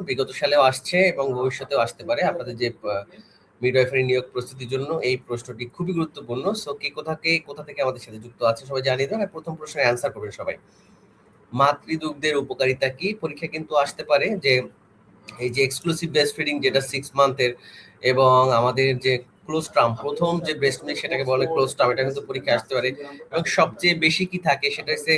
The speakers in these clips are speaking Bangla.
বিগত সালেও আসছে এবং ভবিষ্যতেও আসতে পারে আপনাদের যে মিডওয়াইফারি নিয়োগ প্রস্তুতির জন্য এই প্রশ্নটি খুবই গুরুত্বপূর্ণ। সো কে কোথা থেকে আমাদের সাথে যুক্ত আছে সবাই জানিয়ে দেন। প্রথম প্রশ্নের অ্যান্সার করবেন সবাই। মাতৃদুগ্ধের উপকারিতা কি? পরীক্ষা কিন্তু আসতে পারে যে এই যে এক্সক্লুসিভ ব্রেস্ট ফিডিং যেটা 6 মান্থের এবং আমাদের যে ক্লোস্ট্রাম প্রথম যে ব্রেস্ট মিল্ক সেটাকে বলে ক্লোস্ট্রাম, এটা কিন্তু পরীক্ষা আসতে পারে। এবং সবচেয়ে বেশি কি থাকে সেটা হচ্ছে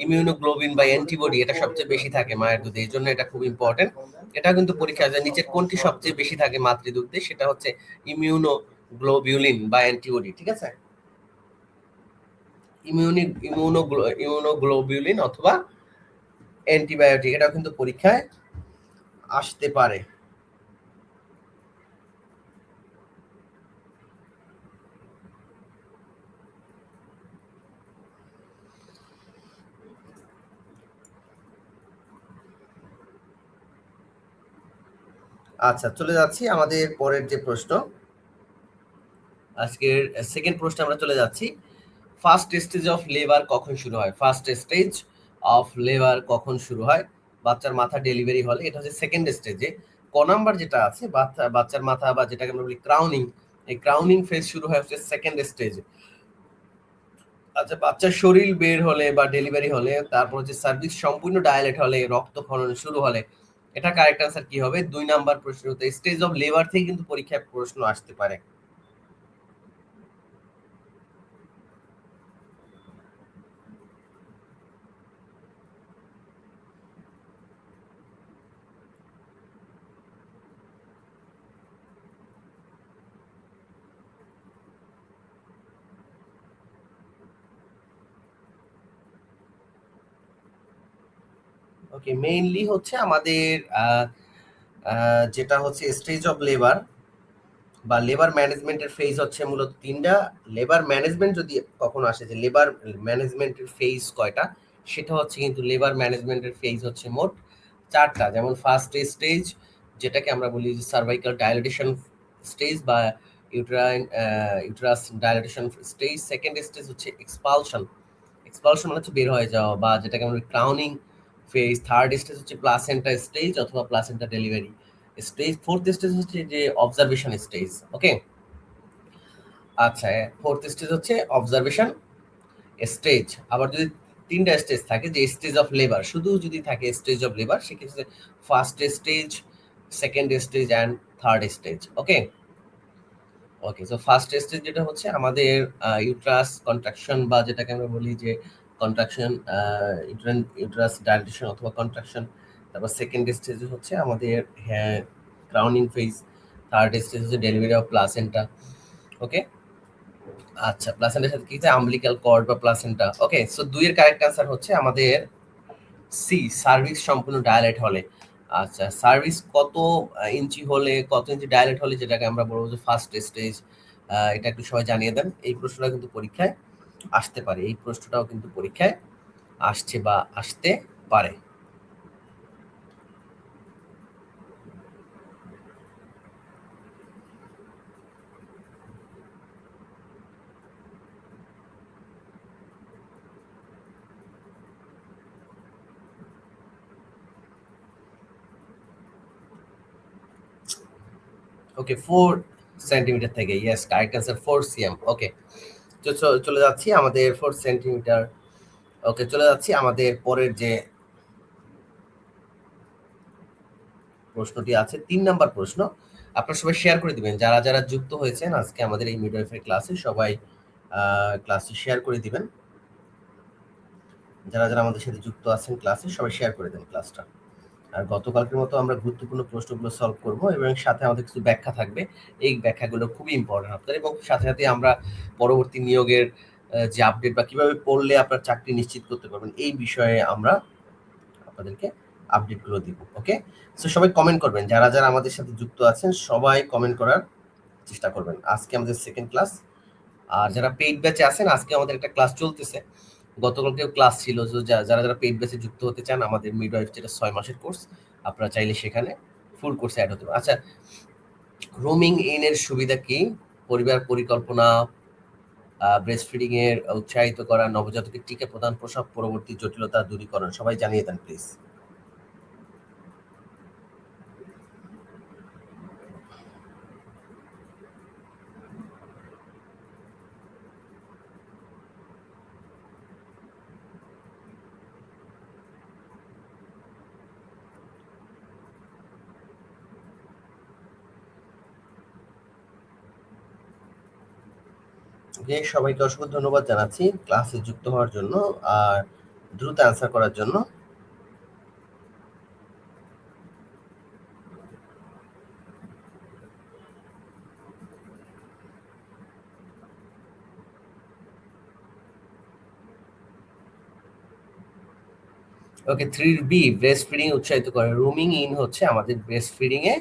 ইমিউনোগ্লোবিন বা অ্যান্টিবডি, এটা সবচেয়ে বেশি থাকে মায়ের দুধে, এই জন্য এটা খুব ইম্পর্টেন্ট। এটা কিন্তু পরীক্ষা আসে। নিচের কোনটি সবচেয়ে বেশি থাকে মাতৃদুগ্ধে? সেটা হচ্ছে ইমিউনোগ্লোবিউলিন বা অ্যান্টিবডি, ঠিক আছে? ইমিউনোগ্লোবিউলিন অথবা অ্যান্টিবায়োটিক, এটাও কিন্তু পরীক্ষায় আসতে পারে। আচ্ছা, চলে যাচ্ছি আমাদের পরের যে প্রশ্ন, আজকের সেকেন্ড প্রশ্নে আমরা চলে যাচ্ছি। ফার্স্ট স্টেজ অফ লেবার কখন শুরু হয়? ফার্স্ট স্টেজ অফ লেবার কখন শুরু হয়? বাচ্চার মাথা ডেলিভারি হলে, এটা হচ্ছে সেকেন্ড স্টেজে। ক নাম্বার যেটা আছে বাচ্চার মাথা বা যেটাকে আমরা বলি ক্রাউনিং, এই ক্রাউনিং ফেজ শুরু হয় হচ্ছে সেকেন্ড স্টেজে। আচ্ছা, বাচ্চার শরীর বের হলে বা ডেলিভারি হলে, তারপর হচ্ছে সার্ভিক্স সম্পূর্ণ ডায়ালেট হলে, রক্তক্ষরণ শুরু হলে, এটা কারেক্ট আনসার কি হবে? 2 নাম্বার প্রশ্ন হতে স্টেজ অফ লেবার থেকে কিন্তু পরীক্ষায় প্রশ্ন আসতে পারে। ওকে, মেইনলি হচ্ছে আমাদের যেটা হচ্ছে স্টেজ অফ লেবার বা লেবার ম্যানেজমেন্টের ফেজ হচ্ছে মূলত 3টা। লেবার ম্যানেজমেন্ট যদি কখনো আসে যে লেবার ম্যানেজমেন্টের ফেজ কয়টা, সেটা হচ্ছে কিন্তু লেবার ম্যানেজমেন্টের ফেজ হচ্ছে মোট 4টা। যেমন ফার্স্ট স্টেজ যেটাকে আমরা বলি সার্ভাইকাল ডাইলেটেশন স্টেজ বা uterus dilatation stage. Second stage হচ্ছে এক্সপালশন, এক্সপালশন মানে হচ্ছে বের হয়ে যাওয়া বা যেটাকে আমরা ক্রাউনিং ফেজ। থার্ড স্টেজ হচ্ছে প্লাসেন্টা স্টেজ অথবা placenta delivery stage. Fourth stage হচ্ছে যে অবজারভেশন স্টেজ। ওকে, আচ্ছা, ফোর্থ স্টেজ হচ্ছে অবজারভেশন স্টেজ। আবার যদি 3টা স্টেজ থাকে, যে স্টেজ অফ লেবার শুধু যদি থাকে স্টেজ অফ লেবার, সেক্ষেত্রে first stage, second stage and third stage. Okay okay, so first stage যেটা হচ্ছে আমাদের ইউট্রাস কন্ট্রাকশন বা যেটাকে আমরা বলি যে কন্ট্রাকশন, ইউট্রাস ডাইলেটেশন অথবা কন্ট্রাকশন। তারপর সেকেন্ড স্টেজ হচ্ছে আমাদের ক্রাউনিং ফেজ। থার্ড স্টেজ হচ্ছে ডেলিভারি অফ প্লাসেন্টা। ওকে, আচ্ছা, প্লাসেন্টার সাথে কি আম্বিলিক্যাল কর্ড বা প্লাসেন্টা। ওকে, সো 2 এর কারেক্ট আনসার হচ্ছে আমাদের সি, সার্ভিস সম্পূর্ণ ডায়ালেট হলে। আচ্ছা, সার্ভিস কত ইঞ্চি হলে, কত ইঞ্চি ডায়ালেট হলে, যেটাকে আমরা বলবো যে ফার্স্ট স্টেজ, এটা একটু সবাই জানিয়ে দেন। এই প্রশ্নটা কিন্তু পরীক্ষায় আসতে পারে, এই প্রশ্নটাও কিন্তু পরীক্ষায় আসছে বা আসতে পারে। ওকে, 4 সেন্টিমিটার থেকে, ইয়েস, কারেক্ট আনসার 4 সিএম। ওকে, চলে যাচ্ছি আমাদের 4 সেন্টিমিটার। ওকে, চলে যাচ্ছি আমাদের পরের যে প্রশ্নটি আছে, 3 নাম্বার প্রশ্ন। আপনারা সবাই শেয়ার করে দিবেন, যারা যারা যুক্ত হয়েছেন আজকে আমাদের এই মিডওয়াইফারি ক্লাসে, সবাই ক্লাসে শেয়ার করে দিবেন। যারা যারা আমাদের সাথে যুক্ত আছেন ক্লাসে, সবাই শেয়ার করে দেন ক্লাসটা। আর গতকালকের মতো আমরা গুরুত্বপূর্ণ প্রশ্নগুলো সলভ করব এবং সাথে আমাদের কিছু ব্যাখ্যা থাকবে। এই ব্যাখ্যাগুলো খুবই ইম্পর্টেন্ট আপনাদের, এবং সাথে সাথে আমরা পরবর্তী নিয়োগের যে আপডেট বা কিভাবে পড়লে আপনার চাকরি নিশ্চিত করতে পারবেন, এই বিষয়ে আমরা আপনাদেরকে আপডেটগুলো দিব। ওকে, সো সবাই কমেন্ট করবেন, যারা যারা আমাদের সাথে যুক্ত আছেন সবাই কমেন্ট করার চেষ্টা করবেন। আজকে আমাদের সেকেন্ড ক্লাস। আর যারা পেইড ব্যাচে আছেন, আজকে আমাদের একটা ক্লাস চলতেছে, গতকালকেও ক্লাস ছিল। যারা যারা পেইড ব্যাচে যুক্ত হতে চান, আমাদের মিডওয়াইফ যেটা 6 মাসের কোর্স, আপনারা চাইলে সেখানে ফুল কোর্সে অ্যাড হতে পারেন। আচ্ছা, রুমিং ইন এর সুবিধা কি? পরিবার পরিকল্পনা, ব্রেস্ট ফিডিং এর উৎসাহিত করা, নবজাতকের টিকা প্রদান, প্রসব পরবর্তী জটিলতা দূরীকরণ। সবাই জানিয়ে দেন প্লিজ। যে সবাইকে অসংখ্য ধন্যবাদ জানাচ্ছি ক্লাসে যুক্ত হওয়ার জন্য আর দ্রুত অ্যান্সার করার জন্য। ওকে, 3B ব্রেস্ট ফিডিং উৎসাহিত করে, রুমিং ইন হচ্ছে আমাদের ব্রেস্ট ফিডিং এ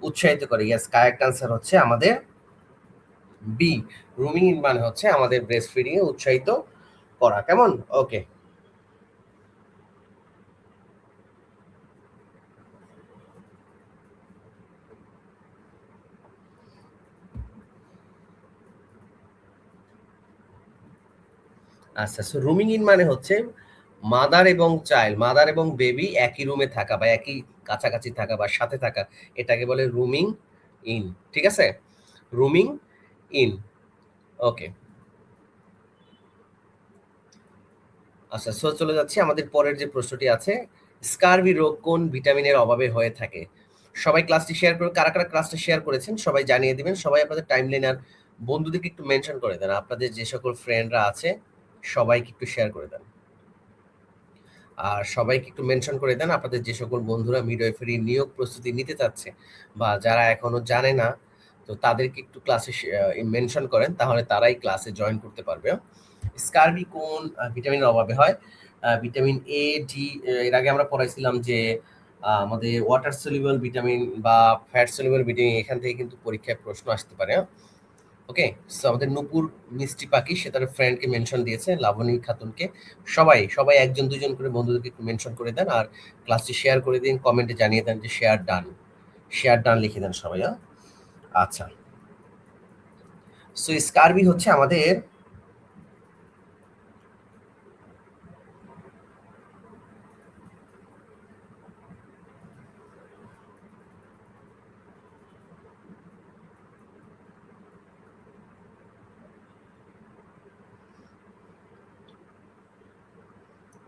উৎসাহিত করে। ইয়েস, কারেক্ট আনসার হচ্ছে আমাদের বি, রুমিং ইন মানে হচ্ছে আমাদের ব্রেস্ট ফিডিং এ উৎসাহিত করা। কেমন? ওকে, আচ্ছা। সো রুমিং ইন মানে হচ্ছে মাদার এবং চাইল্ড, মাদার এবং বেবি একই রুমে থাকা বা একই কাছাকাছি থাকা বা সাথে থাকা, এটাকে বলে রুমিং ইন। ঠিক আছে, রুমিং ইন। ওকে, আচ্ছা। সো চলে যাচ্ছি আমাদের পরের যে প্রশ্নটি আছে, স্কারভি রোগ কোন ভিটামিনের অভাবে হয়ে থাকে? সবাই ক্লাসটি শেয়ার করে, কারা কারা ক্লাসটা শেয়ার করেছেন সবাই জানিয়ে দিবেন। সবাই আপনাদের টাইমলাইন আর বন্ধুদেরকে একটু মেনশন করে দেন, আপনাদের যে সকল ফ্রেন্ডরা আছে সবাইকে একটু শেয়ার করে দেন। আর সবাইকে একটু মেনশন করে দেন আপনাদের যে সকল বন্ধুরা মিডওয়াইফারি নিয়োগ প্রস্তুতি নিতে চাচ্ছে বা যারা এখনো জানে না, তো তাদেরকে একটু ক্লাসে মেনশন করেন, তাহলে তারাই ক্লাসে জয়েন করতে পারবে। স্কারবি কোন ভিটামিনের অভাবে হয়? ভিটামিন এ, ডি, এর আগে আমরা পড়াইছিলাম যে আমাদের ওয়াটার সলিউবল ভিটামিন বা ফ্যাট সলিউবল ভিটামিন, এখান থেকে কিন্তু পরীক্ষায় প্রশ্ন আসতে পারে। ওকে, সো আমাদের নূপুর মিষ্টি পাখি সে তার ফ্রেন্ডকে মেনশন দিয়েছে, লাবণী খাতুনকে। সবাই সবাই একজন দুজন করে বন্ধুদেরকে একটু মেনশন করে দেন আর ক্লাসটি শেয়ার করে দিন, কমেন্টে জানিয়ে দেন যে শেয়ার ডান, শেয়ার ডান লিখে দেন সবাই। আচ্ছা, সো স্কারবি হচ্ছে আমাদের,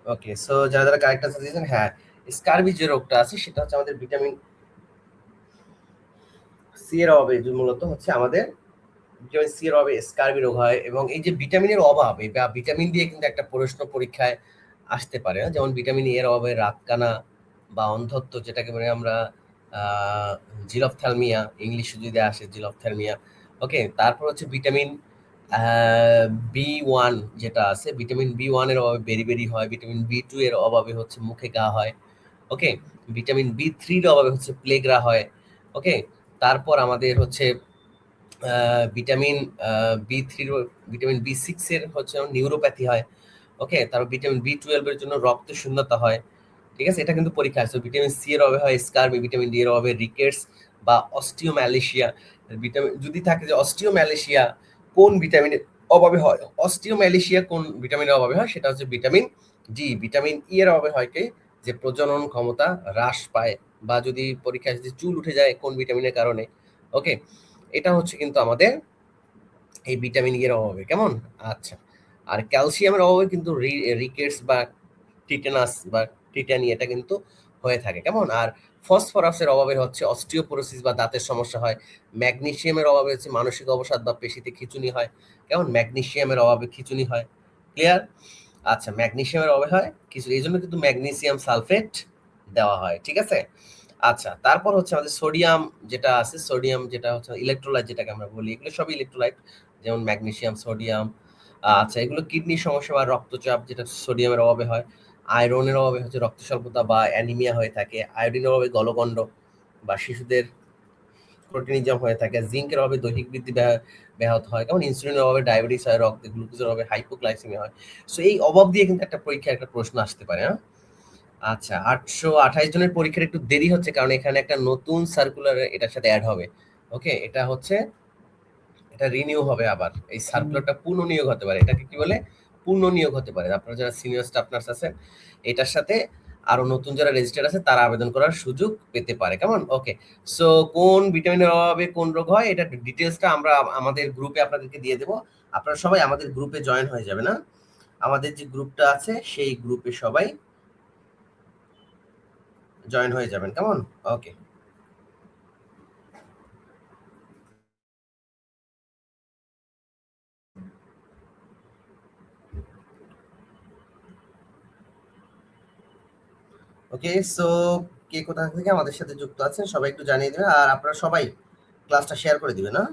ওকে, সো যারা যারা কারেক্ট আনসার দিয়েছেন, হ্যাঁ, স্কারবি যে রোগটা আছে সেটা হচ্ছে আমাদের ভিটামিন সি এর অভাবে, যে মূলত হচ্ছে আমাদের ভিটামিন সি এর অভাবে স্কারবি রোগ হয়। এবং এই যে ভিটামিনের অভাব, এই বা ভিটামিন দিয়ে কিন্তু একটা প্রশ্ন পরীক্ষায় আসতে পারে, যেমন ভিটামিন এ এর অভাবে রাতকানা বা অন্ধত্ব, যেটাকে বলে আমরা জিলফথ্যালমিয়া, ইংলিশে যদি আসে জিলফথ্যালমিয়া। ওকে, তারপর হচ্ছে ভিটামিন বি 1 যেটা আছে, ভিটামিন বি 1 এর অভাবে বেরি হয়, ভিটামিন বি 2 এর অভাবে হচ্ছে মুখে ঘা হয়। ওকে, ভিটামিন বি 3 এর অভাবে হচ্ছে প্লেগরা হয়। ওকে, তারপর আমাদের হচ্ছে ভিটামিন বি 3, ভিটামিন বি 6 এর হচ্ছে নিউরোপ্যাথি হয়। ওকে, তারপর ভিটামিন বি 12 এর জন্য রক্ত শূন্যতা হয়। ঠিক আছে, এটা কিন্তু পরীক্ষা আসছে। ভিটামিন সি এর অভাবে হয় স্কারবি, ভিটামিন ডি এর অভাবে রিকেটস বা অস্টিওম্যালেশিয়া। ভিটামিন যদি থাকে যে অস্টিওম্যালেশিয়া কোন ভিটামিনের অভাবে হয়, অস্টিওম্যালেশিয়া কোন ভিটামিনের অভাবে হয়, সেটা হচ্ছে ভিটামিন ডি। ভিটামিন ই এর অভাবে হয় কি, যে প্রজনন ক্ষমতা হ্রাস পায়, বা যদি পরীক্ষায় যদি চুল উঠে যায় কোন ভিটামিনের কারণে। ওকে, এটা হচ্ছে কিন্তু আমাদের এই ভিটামিন ই এর অভাবে। কেমন? আচ্ছা, আর ক্যালসিয়ামের অভাবে কিন্তু রিকেটস বা টিটেনাস বা টিটানি, এটা কিন্তু হয়ে থাকে। কেমন? আর ফসফরাসের অভাবে হচ্ছে অস্টিওপোরোসিস বা দাঁতের সমস্যা হয়। ম্যাগনেসিয়ামের অভাবে হচ্ছে মানসিক অবসাদ বা পেশিতে খিঁচুনি হয়। কেমন? ম্যাগনেসিয়ামের অভাবে খিঁচুনি হয়। ক্লিয়ার? আচ্ছা, ম্যাগনেসিয়ামের অভাবে হয় কিছু, এইজন্য কিন্তু ম্যাগনেসিয়াম সালফেট দেওয়া হয়। ঠিক আছে? আচ্ছা, তারপর হচ্ছে আমাদের সোডিয়াম যেটা আছে, সোডিয়াম যেটা হচ্ছে ইলেকট্রোলাইট যেটাকে আমরা বলি, এগুলো সবই ইলেকট্রোলাইট, যেমন ম্যাগনেসিয়াম, সোডিয়াম। আচ্ছা, এগুলো কিডনির সমস্যা বা রক্তচাপ যেটা সোডিয়ামের অভাবে হয়। আয়রনের অভাবে হচ্ছে রক্ত স্বল্পতা বা অ্যানিমিয়া হয়ে থাকে। আয়োডিনের অভাবে গলগণ্ড বা শিশুদের প্রোটিনিজম হয়ে থাকে। জিঙ্কের অভাবে দৈহিক বৃদ্ধি ব্যাহত হয়। যেমন ইনসুলিনের অভাবে ডায়াবেটিস হয়, রক্তে গ্লুকোজের অভাবে হাইপোগ্লাইসেমিয়া হয়। সো এই অভাব দিয়ে কিন্তু একটা পরীক্ষায় একটা প্রশ্ন আসতে পারে। হ্যাঁ, আচ্ছা, 828 জনের পরীক্ষার একটু দেরি হচ্ছে কারণ এখানে একটা নতুন সার্কুলার এটার সাথে অ্যাড হবে। ওকে, এটা হচ্ছে, এটা রিনিউ হবে আবার। এই সার্কুলারটা পুনঃনিয়োগ হতে পারে, এটাকে কি বলে, পুনঃনিয়োগ হতে পারে। আপনারা যারা সিনিয়র স্টাফ নার্স আছেন, এটার সাথে আরো নতুন যারা রেজিস্টার্ড আছে তারা আবেদন করার সুযোগ পেতে পারে। কেমন? ওকে, সো কোন ভিটামিনের অভাবে কোন রোগ হয়, এটা ডিটেলসটা আমরা আমাদের গ্রুপে আপনাদেরকে দিয়ে দেবো। আপনারা সবাই আমাদের গ্রুপে জয়েন হয়ে যাবে না, আমাদের যে গ্রুপটা আছে সেই গ্রুপে সবাই জয়েন হয়ে যাবেন। কেমন? ওকে, ওকে, সো কে কোথা থেকে আমাদের সাথে যুক্ত আছেন সবাই একটু জানিয়ে দেবেন, আর আপনারা সবাই ক্লাসটা শেয়ার করে দিবেন না।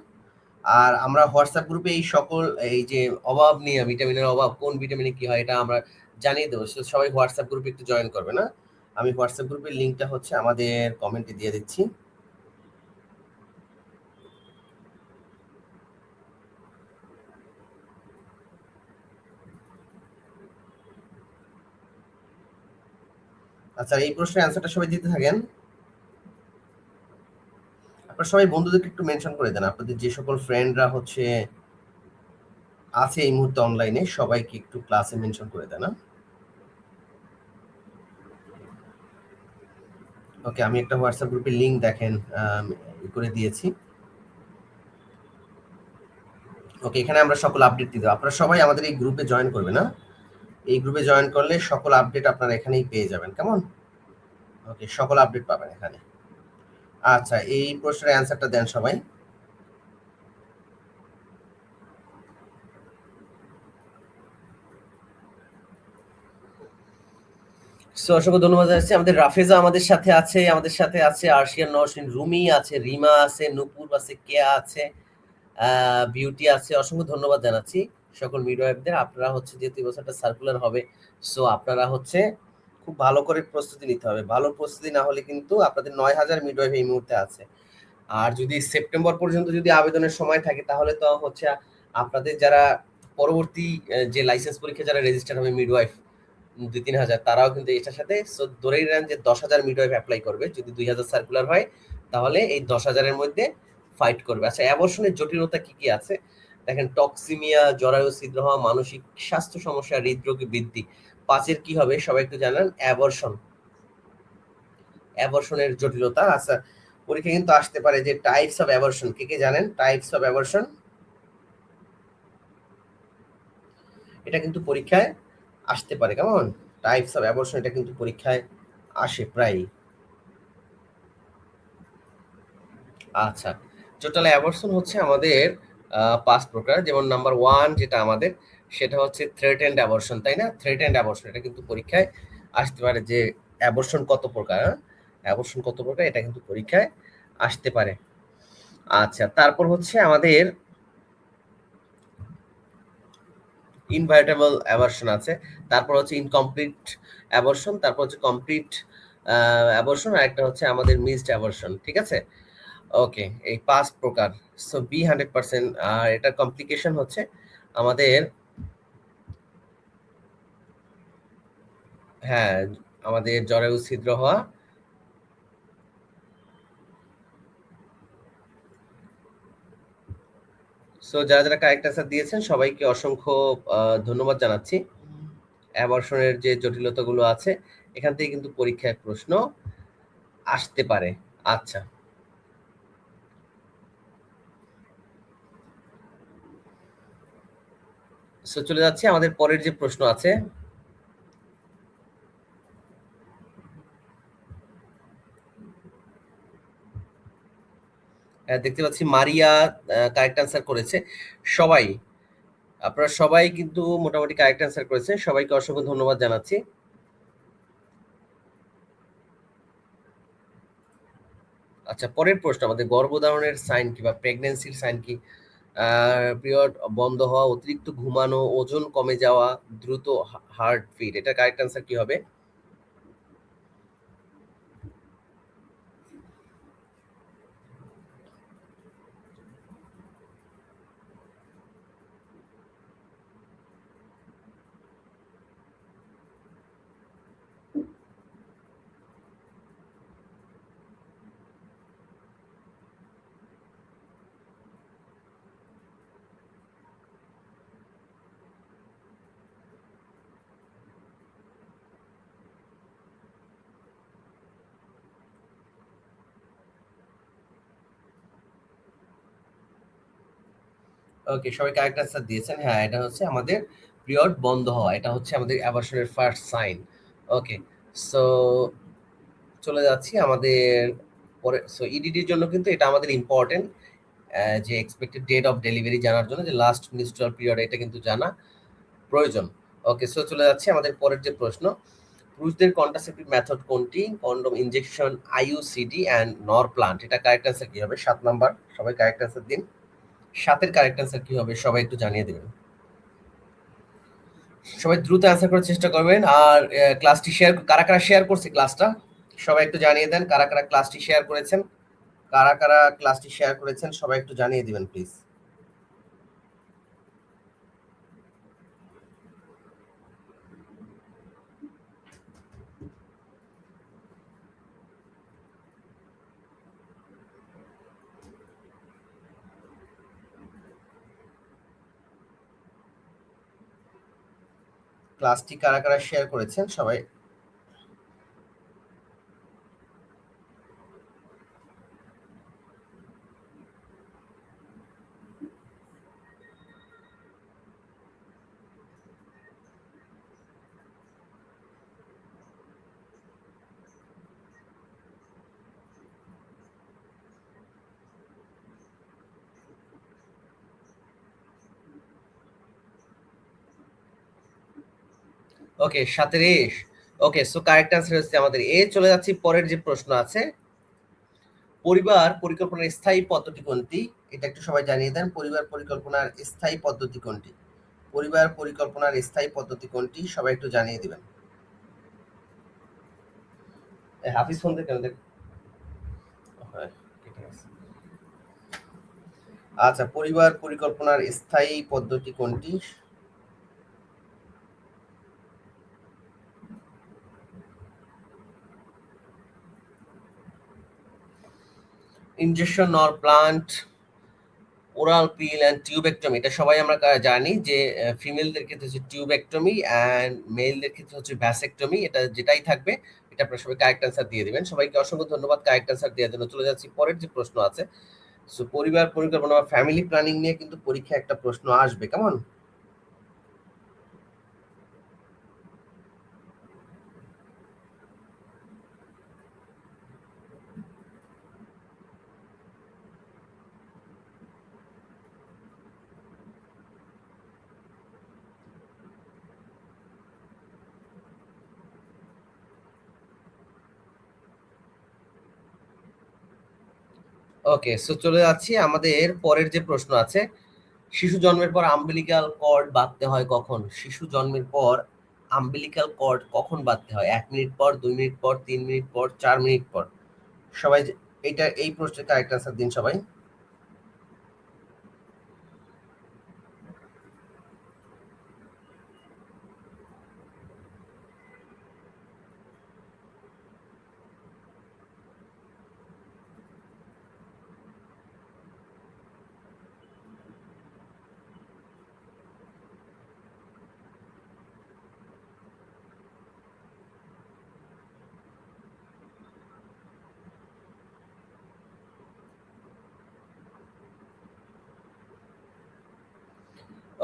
আর আমরা হোয়াটসঅ্যাপ গ্রুপে এই সকল এই যে অভাব নিয়ে, ভিটামিনের অভাব কোন ভিটামিনে কি হয় এটা আমরা জানিয়ে দেবো। সবাই হোয়াটসঅ্যাপ গ্রুপে একটু জয়েন করবে না। আমি হোয়াটসঅ্যাপ গ্রুপের লিঙ্কটা হচ্ছে আমাদের কমেন্টে দিয়ে দিচ্ছি। আচ্ছা, এই প্রশ্নের অ্যান্সারটা সবাই দিতে থাকেন। আপনারা সবাই বন্ধুদেরকে একটু মেনশন করে দেন, আপনাদের যে সকল ফ্রেন্ডরা হচ্ছে আছে এই মুহূর্তে অনলাইনে, সবাইকে একটু ক্লাসে মেনশন করে দেন। ওকে, আমি একটা হোয়াটসঅ্যাপ গ্রুপের লিঙ্ক দেখেন করে দিয়েছি। ওকে, এখানে আমরা সকল আপডেট দিয়ে দেবো। আপনারা সবাই আমাদের এই গ্রুপে জয়েন করবে না। এই গ্রুপে জয়েন করলে সকল আপডেট আপনারা এখানেই পেয়ে যাবেন, কেমন? ওকে, সকল আপডেট পাবেন এখানে। আচ্ছা, এই প্রশ্নের অ্যান্সারটা দেন সবাই। সো অসংখ্য ধন্যবাদ জানাচ্ছি। আমাদের রাফেজা আমাদের সাথে আছে, আমাদের সাথে আছে আরশিয়ান নওশিন, রুমি আছে, রিমা আছে, নূপুর আছে, কেয়া আছে, বিউটি আছে। অসংখ্য ধন্যবাদ জানাচ্ছি সকল মিডওয়াইফদের। আপনারা হচ্ছে যেহেতু এই বছরটা সার্কুলার হবে, সো আপনারা হচ্ছে খুব ভালো করে প্রস্তুতি নিতে হবে। ভালো প্রস্তুতি না হলে কিন্তু আপনাদের 9,000 মিডওয়াইফ এই মুহূর্তে আছে। আর যদি সেপ্টেম্বর পর্যন্ত যদি আবেদনের সময় থাকে তাহলে তো হচ্ছে আপনাদের যারা পরবর্তী যে লাইসেন্স পরীক্ষা যারা রেজিস্টার হবে মিডওয়াইফ 2-3 হাজার, তারাও কিন্তু এটার সাথে ধরেই নেন যে 10,000 মিডওয়াইফ অ্যাপ্লাই করবে। যদি 2,000 সার্কুলার হয় তাহলে এই 10,000-এর মধ্যে ফাইট করবে। আচ্ছা, অ্যাবর্শনের জটিলতা কি কি আছে দেখেন। টক্সিমিয়া, জরায়ু ছিদ্র হওয়া, মানসিক স্বাস্থ্য সমস্যা, হৃদরোগী বৃদ্ধি। 5-এর কি হবে সবাই একটু জানান। অ্যাবর্শন, অ্যাবর্শনের জটিলতা। আচ্ছা, পরীক্ষা কিন্তু আসতে পারে যে টাইপস অফ অ্যাবর্শন, কে কে জানেন টাইপস অফ অ্যাবর্শন? এটা কিন্তু পরীক্ষায় আসতে পারে, কেমন? টাইপস অফ অ্যাবর্শন এটা কিন্তু পরীক্ষায় আসে প্রায়। আচ্ছা, টোটাল অ্যাবর্শন হচ্ছে আমাদের 5 প্রকার। যেমন নাম্বার 1 যেটা আমাদের, সেটা হচ্ছে থ্রেটেন্ড অ্যাবর্শন, তাই না? থ্রেটেন্ড অ্যাবর্শন এটা কিন্তু পরীক্ষায় আসতে পারে যে অ্যাবর্শন কত প্রকার, অ্যাবর্শন কত প্রকার এটা কিন্তু পরীক্ষায় আসতে পারে। আচ্ছা, তারপর হচ্ছে আমাদের ইনভার্টেবল অ্যাবর্শন আছে, তারপর হচ্ছে ইনকমপ্লিট অ্যাবর্শন, তারপর হচ্ছে কমপ্লিট অ্যাবর্শন, আর একটা হচ্ছে আমাদের মিসড অ্যাবর্শন, ঠিক আছে? ওকে, এই 5 প্রকার। So B 100%। আর এটার কমপ্লিকেশন হচ্ছে আমাদের, হ্যাঁ, আমাদের জরায়ু ছিদ্র হওয়া। সো যারা যারা কারেক্ট অ্যান্সার দিয়েছেন সবাইকে অসংখ্য ধন্যবাদ জানাচ্ছি। অ্যাবর্শনের যে জটিলতাগুলো আছে এখান থেকে কিন্তু পরীক্ষায় প্রশ্ন আসতে পারে। আচ্ছা, সো চলে যাচ্ছি আমাদের পরের যে প্রশ্ন আছে। দেখতে পাচ্ছি মারিয়া কারেক্ট অ্যান্সার করেছে। সবাই, আপনারা সবাই কিন্তু মোটামুটি কারেক্ট অ্যান্সার করেছে, সবাইকে অসংখ্য ধন্যবাদ জানাচ্ছি। আচ্ছা, পরের প্রশ্ন আমাদের, গর্ভধারণের সাইন কি বা প্রেগন্যান্সির সাইন কি? পিরিয়ড বন্ধ হওয়া, অতিরিক্ত ঘুমানো, ওজন কমে যাওয়া, দ্রুত হার্ট বিট। এটা কারেক্ট অ্যান্সার কি হবে? ওকে, সবাই কারেক্ট অ্যান্সার দিয়েছেন। হ্যাঁ, এটা হচ্ছে আমাদের পিরিয়ড বন্ধ হওয়া, এটা হচ্ছে আমাদের অ্যাবর্শনের ফার্স্ট সাইন। ওকে, সো চলে যাচ্ছি আমাদের পরে। সো ইডিডির জন্য কিন্তু এটা আমাদের ইম্পর্টেন্ট, যে এক্সপেক্টেড ডেট অফ ডেলিভারি জানার জন্য যে লাস্ট মিনিস্ট্রুয়াল পিরিয়ড, এটা কিন্তু জানা প্রয়োজন। ওকে, সো চলে যাচ্ছে আমাদের পরের যে প্রশ্ন। পুরুষদের কন্ট্রাসেপটিভ মেথড কোনটি? কন্ডম ইনজেকশন, আইইউসিডি অ্যান্ড নর প্লান্ট। এটা কারেক্ট অ্যান্সার কি হবে? 7 নাম্বার। সবাই কারেক্ট অ্যান্সার দিন। 7 এর কারেক্ট অ্যান্সার কি হবে সবাই একটু জানিয়ে দেবেন। সবাই দ্রুত অ্যান্সার করার চেষ্টা করবেন। আর ক্লাসটি শেয়ার, কারা কারা শেয়ার করছে ক্লাসটা সবাই একটু জানিয়ে দেন। কারা কারা ক্লাসটি শেয়ার করেছেন, কারা কারা ক্লাসটি শেয়ার করেছেন সবাই একটু জানিয়ে দিবেন প্লিজ। ক্লাসটি কারা কারা শেয়ার করেছেন সবাই। ওকে, 7 এর ওকে, সো কারেক্ট অ্যান্সার হচ্ছে আমাদের এ। চলে যাচ্ছি পরের যে প্রশ্ন আছে। পরিবার পরিকল্পনার স্থায়ী পদ্ধতি কোনটি? এটা একটু সবাই জানিয়ে দেন। পরিবার পরিকল্পনার স্থায়ী পদ্ধতি কোনটি? পরিবার পরিকল্পনার স্থায়ী পদ্ধতি কোনটি সবাই একটু জানিয়ে দিবেন। হাফিজ ফোন থেকে কেন দেখ। হ্যাঁ, ঠিক আছে। আচ্ছা, পরিবার পরিকল্পনার স্থায়ী পদ্ধতি কোনটি? Injection or plant, oral pill and tubectomy. এটা সবাই আমরা জানি যে ফিমেলদের ক্ষেত্রে হচ্ছে টিউবেক্টমি অ্যান্ড মেলদের ক্ষেত্রে হচ্ছে ভ্যাসেক্টমি। এটা যেটাই থাকবে এটা আপনারা সবাই কারেক্ট অ্যান্সার দিয়ে দিবেন। সবাইকে অসংখ্য ধন্যবাদ কারেক্ট অ্যান্সার দেওয়ার জন্য। চলে যাচ্ছি পরের যে প্রশ্ন আছে। সো পরিবার পরিকল্পনা বা ফ্যামিলি প্ল্যানিং নিয়ে কিন্তু পরীক্ষায় একটা প্রশ্ন আসবে, কেমন? ওকে, সো চলে যাচ্ছি আমাদের পরের যে প্রশ্ন আছে। শিশু জন্মের পর আম্বিলিক্যাল কর্ড বাঁধতে হয় কখন? শিশু জন্মের পর আম্বিলিক্যাল কর্ড কখন বাঁধতে হয়? 1 মিনিট পর, 2 মিনিট পর, 3 মিনিট পর, 4 মিনিট পর? সবাই এইটা, এই প্রশ্নের কারেক্ট আনসার দিন সবাই।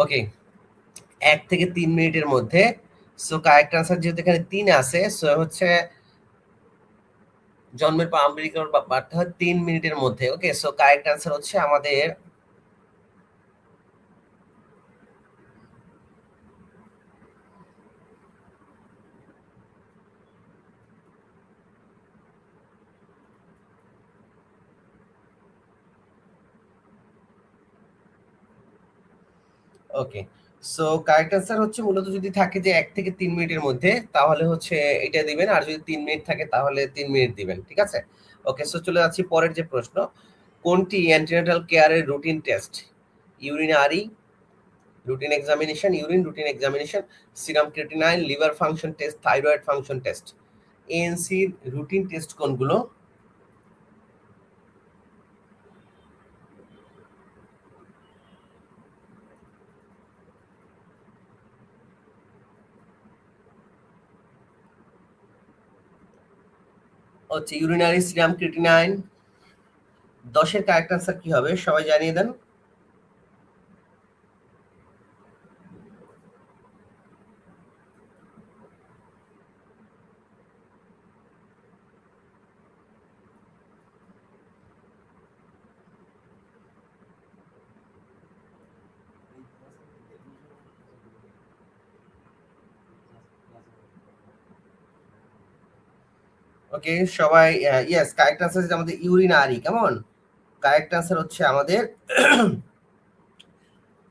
ওকে, 1 থেকে 3 মিনিটের মধ্যে। সো কারেক্ট আনসার যেহেতু এখানে 3 আছে, সো হচ্ছে জন্মের পর আম্বিলিক্যাল বাঁধতে হয় 3 মিনিটের মধ্যে। ওকে, সো কারেক্ট আনসার হচ্ছে আমাদের ওকে, সো কারেক্ট অ্যান্সার হচ্ছে মূলত যদি থাকে যে 1 থেকে 3 মিনিটের মধ্যে তাহলে হচ্ছে এটা দিবেন, আর যদি 3 মিনিট থাকে তাহলে 3 মিনিট দিবেন। ঠিক আছে? ওকে, সো চলে যাচ্ছি পরের যে প্রশ্ন। কোনটি অ্যান্টিনাটাল কেয়ারের routine test? Urinary routine examination, urine routine examination, serum creatinine, liver function test, thyroid function test. এএনসির রুটিন টেস্ট কোনগুলো? হচ্ছে ইউরিনারি, সিরাম ক্রিয়েটিনাইন। 10 এর কারেক্ট অ্যান্সার কি হবে সবাই জানিয়ে দেন। ওকে সবাই, ইয়েস, কারেক্ট আনসার হচ্ছে আমাদের ইউরিনারি। কেমন? কারেক্ট আনসার হচ্ছে আমাদের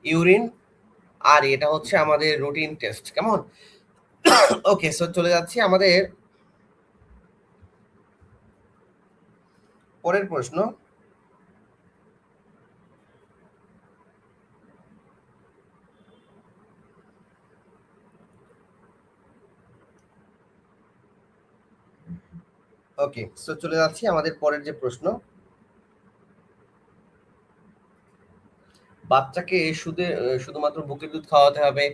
ইউরিন আর এটা হচ্ছে আমাদের রুটিন টেস্ট। কেমন? ওকে, সো চলে যাচ্ছি আমাদের পরের প্রশ্ন। ওকে, সো চলে যাচ্ছি আমাদের পরের যে প্রশ্ন। বাচ্চাকে শুধুমাত্র বুকের দুধ খাওয়াতে হবে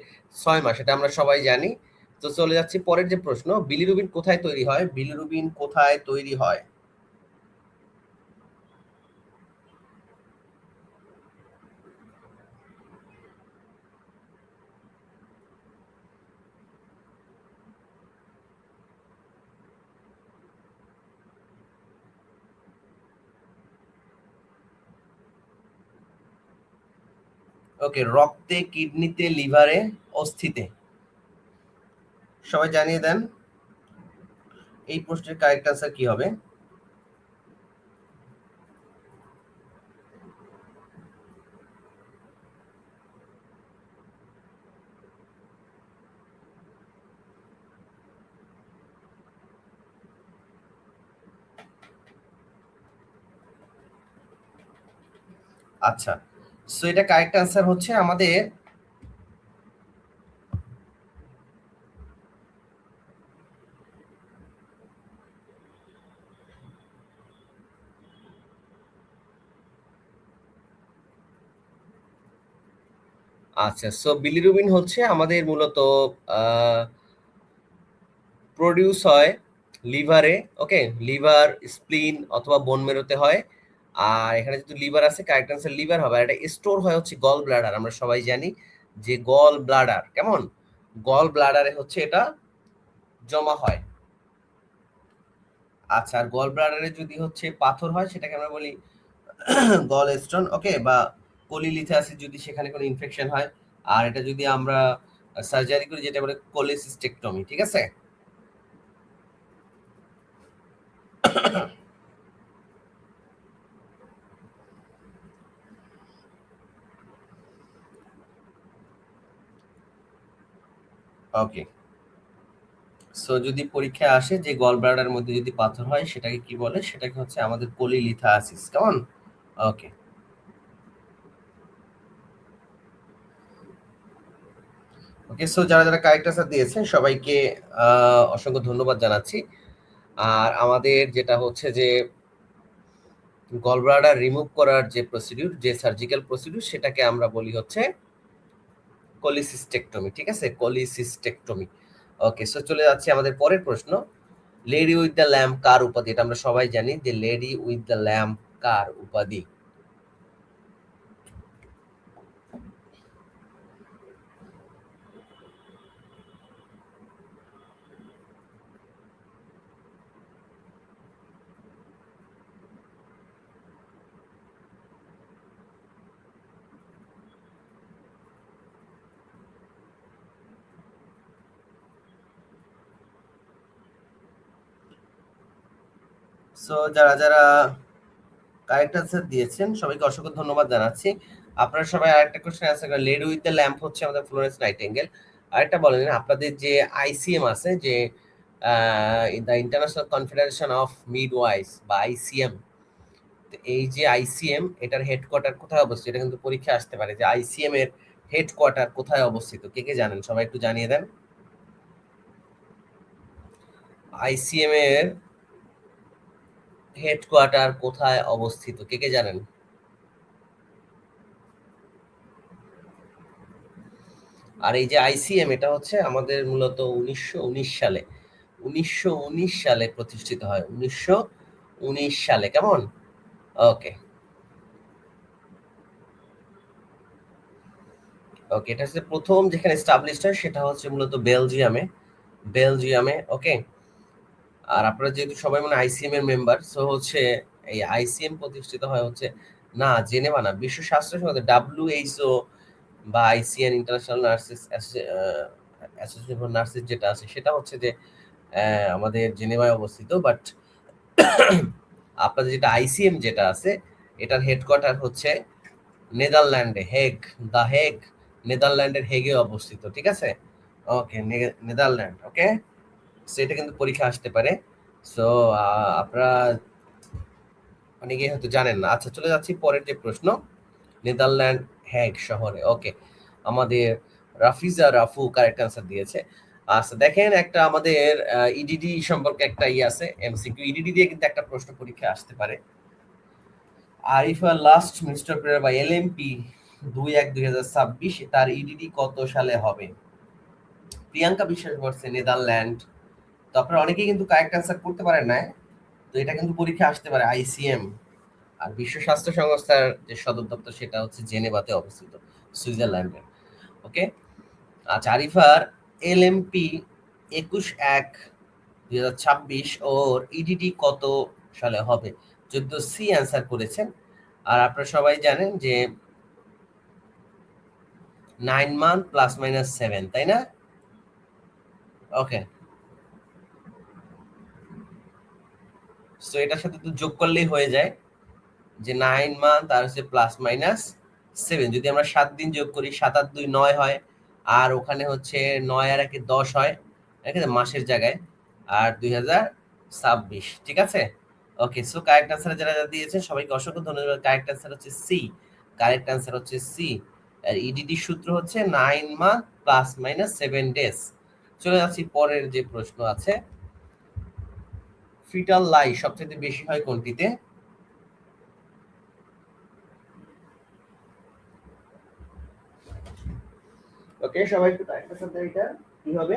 6 মাস, এটা আমরা সবাই জানি। তো চলে যাচ্ছি পরের যে প্রশ্ন, বিলিরুবিন কোথায় তৈরি হয়? বিলিরুবিন কোথায় তৈরি হয়? ওকে, রক্তে, কিডনিতে, লিভারে, অস্থিতে। সবাই জানিয়ে দেন এই প্রশ্নের কারেক্ট আনসার কি হবে। আচ্ছা, সো এটা কারেক্ট আনসার হচ্ছে আমাদের আচ্ছা, সো বিলিরুবিন হচ্ছে আমাদের মূলত প্রডিউস হয় লিভারে। ওকে, লিভার, স্প্লিন অথবা বোন মেরোতে হয়। আর এখানে যেহেতু লিভার আছে, কারেক্ট আনসার লিভার হবে। আর এটা স্টোর হয় হচ্ছে গল ব্লাডার। আমরা সবাই জানি যে গল ব্লাডার, কেমন, গল ব্লাডারে হচ্ছে এটা জমা হয়। আচ্ছা, আর গল ব্লাডারে যদি হচ্ছে পাথর হয় সেটাকে আমরা বলি গল স্টোন। ওকে, বা কোলিলিথাসিস যদি সেখানে কোনো ইনফেকশন হয়। আর এটা যদি আমরা সার্জারি করি যেটা বলে কোলিসিস্টেকটমি। ঠিক আছে? ওকে, সো যদি পরীক্ষায় আসে যে গল ব্লাডার মধ্যে যদি পাথর হয় সেটাকে কি বলে? সেটাকে হচ্ছে আমাদের কোলিলিথাসিস। কেমন? ওকে, ওকে, সো যারা যারা কারেক্ট আনসার দিয়েছেন সবাইকে অসংখ্য ধন্যবাদ জানাচ্ছি। আর আমাদের যেটা হচ্ছে যে গল ব্লাডার রিমুভ করার যে প্রসিডিউর, যে সার্জিক্যাল প্রসিডিউর, সেটাকে আমরা বলি হচ্ছে কোলিসিস্টেকটমি। ঠিক আছে? কোলিসিস্টেকটমি। ওকে, সো চলে যাচ্ছি আমাদের পরের প্রশ্ন। লেডি উইথ দ্য ল্যাম্প কার উপাধি? এটা আমরা সবাই জানি যে লেডি উইথ দ্য ল্যাম্প কার উপাধি। সো যারা যারা কারেক্ট আনসার দিয়েছেন সবাইকে অসংখ্য ধন্যবাদ জানাচ্ছি। আপনারা সবাই আরেকটা কোশ্চেন আনসার করেন। লেডি উইথ দ্য ল্যাম্প হচ্ছে আমাদের ফ্লোরেন্স নাইটিঙ্গেল। আরেকটা বলেন, আপনাদের যে আইসিএম আছে, যে দ্য ইন্টারন্যাশনাল কনফেডারেশন অফ মিডওয়াইফস বা আইসিএম, এই যে আইসিএম, এটার হেডকোয়ার্টার কোথায় অবস্থিত? এটা কিন্তু পরীক্ষা আসতে পারে যে আইসিএম এর হেডকোয়ার্টার কোথায় অবস্থিত। কে কে জানেন? সবাই একটু জানিয়ে দেন। আইসিএম এর হেডকোয়ার্টার কোথায় অবস্থিত? কে কে জানেন? আর এই যে আইসিএম, এটা হচ্ছে আমাদের মূলত 1919 সালে, 1919 সালে প্রতিষ্ঠিত হয়। 1919 সালে। কেমন? ওকে, ওকে, এটা হচ্ছে প্রথম যেখানে এস্টাবলিশড হয় সেটা হচ্ছে মূলত বেলজিয়ামে। বেলজিয়ামে। ওকে, আর আপনারা যেহেতু সবাই মানে আইসিএম এর মেম্বার, সো হচ্ছে এই আইসিএম প্রতিষ্ঠিত হয় হচ্ছে না জেনেভা না, বিশ্ব স্বাস্থ্য সংস্থা ডাব্লিউএইচও বা ICN, international nurses association for nurses যেটা আছে সেটা হচ্ছে যে আমাদের জেনেভায় অবস্থিত। বাট আপনাদের যেটা আইসিএম যেটা আছে এটার হেডকোয়ার্টার হচ্ছে নেদারল্যান্ডে, হেগ, দা হেগ, নেদারল্যান্ডের হেগে অবস্থিত, ঠিক আছে? ওকে, নেদারল্যান্ড, ওকে। সো এটা কিন্তু পরীক্ষা আসতে পারে। সো আপনারা অনেকেই হয়তো জানেন না। আচ্ছা, চলে যাচ্ছি পরের যে প্রশ্ন। নেদারল্যান্ড হেগ শহরে, ওকে। আমাদের রাফিজা রাফু কারেক্ট আনসার দিয়েছে। আচ্ছা, দেখেন একটা আমাদের ইডিডি সম্পর্কে একটা আছে, এমসিকিউ। ইডিডি দিয়ে কিন্তু একটা প্রশ্ন পরীক্ষা আসতে পারে। আরিফা লাস্ট মিনিস্টার প্রেয়ার বা এলএমপি 2/1/2026, তার ইডিডি কত সালে হবে? প্রিয়াঙ্কা বিশ্বাস বলছে নেদারল্যান্ড। তো আপনারা অনেকেই কিন্তু কারেক্ট অ্যান্সার করতে পারেন না। তো এটা কিন্তু পরীক্ষা আসতে পারে আইসিএম। আর বিশ্ব স্বাস্থ্য সংস্থার যে সদর দপ্তর সেটা হচ্ছে জেনেভাতে অবস্থিত, সুইজারল্যান্ডে, ওকে। আচ্ছা, আরিফার এলএমপি 21/1/2026 ওর ইডিডি কত সালে হবে? 14C অ্যান্সার করেছেন। আর আপনারা সবাই জানেন যে 9 মান্থ প্লাস মাইনাস 7, তাই না? ওকে, সো এটার সাথে তো যোগ করলেই হয়ে যায় যে 9 মান্থ আর হচ্ছে প্লাস মাইনাস 7। যদি আমরা 7 দিন যোগ করি, 7 আর 2 9 হয়, আর ওখানে হচ্ছে 9 আর 1 10 হয়, ঠিক আছে, মাসের জায়গায়। আর 2026, ঠিক আছে। ওকে, সো কারেক্ট আনসার যারা যারা দিয়েছেন সবাইকে অসংখ্য ধন্যবাদ। কারেক্ট আনসার হচ্ছে সি। কারেক্ট আনসার হচ্ছে সি। আর ইডিডি সূত্র হচ্ছে 9 মান্থ প্লাস মাইনাস 7 ডেজ। চলে যাচ্ছি পরের যে প্রশ্ন আছে। ফিটাল লাই সবচেয়ে বেশি হয় কোনটিতে? ওকে, সবাই একটু কারেক্ট আনসার দেন। এটা কি হবে?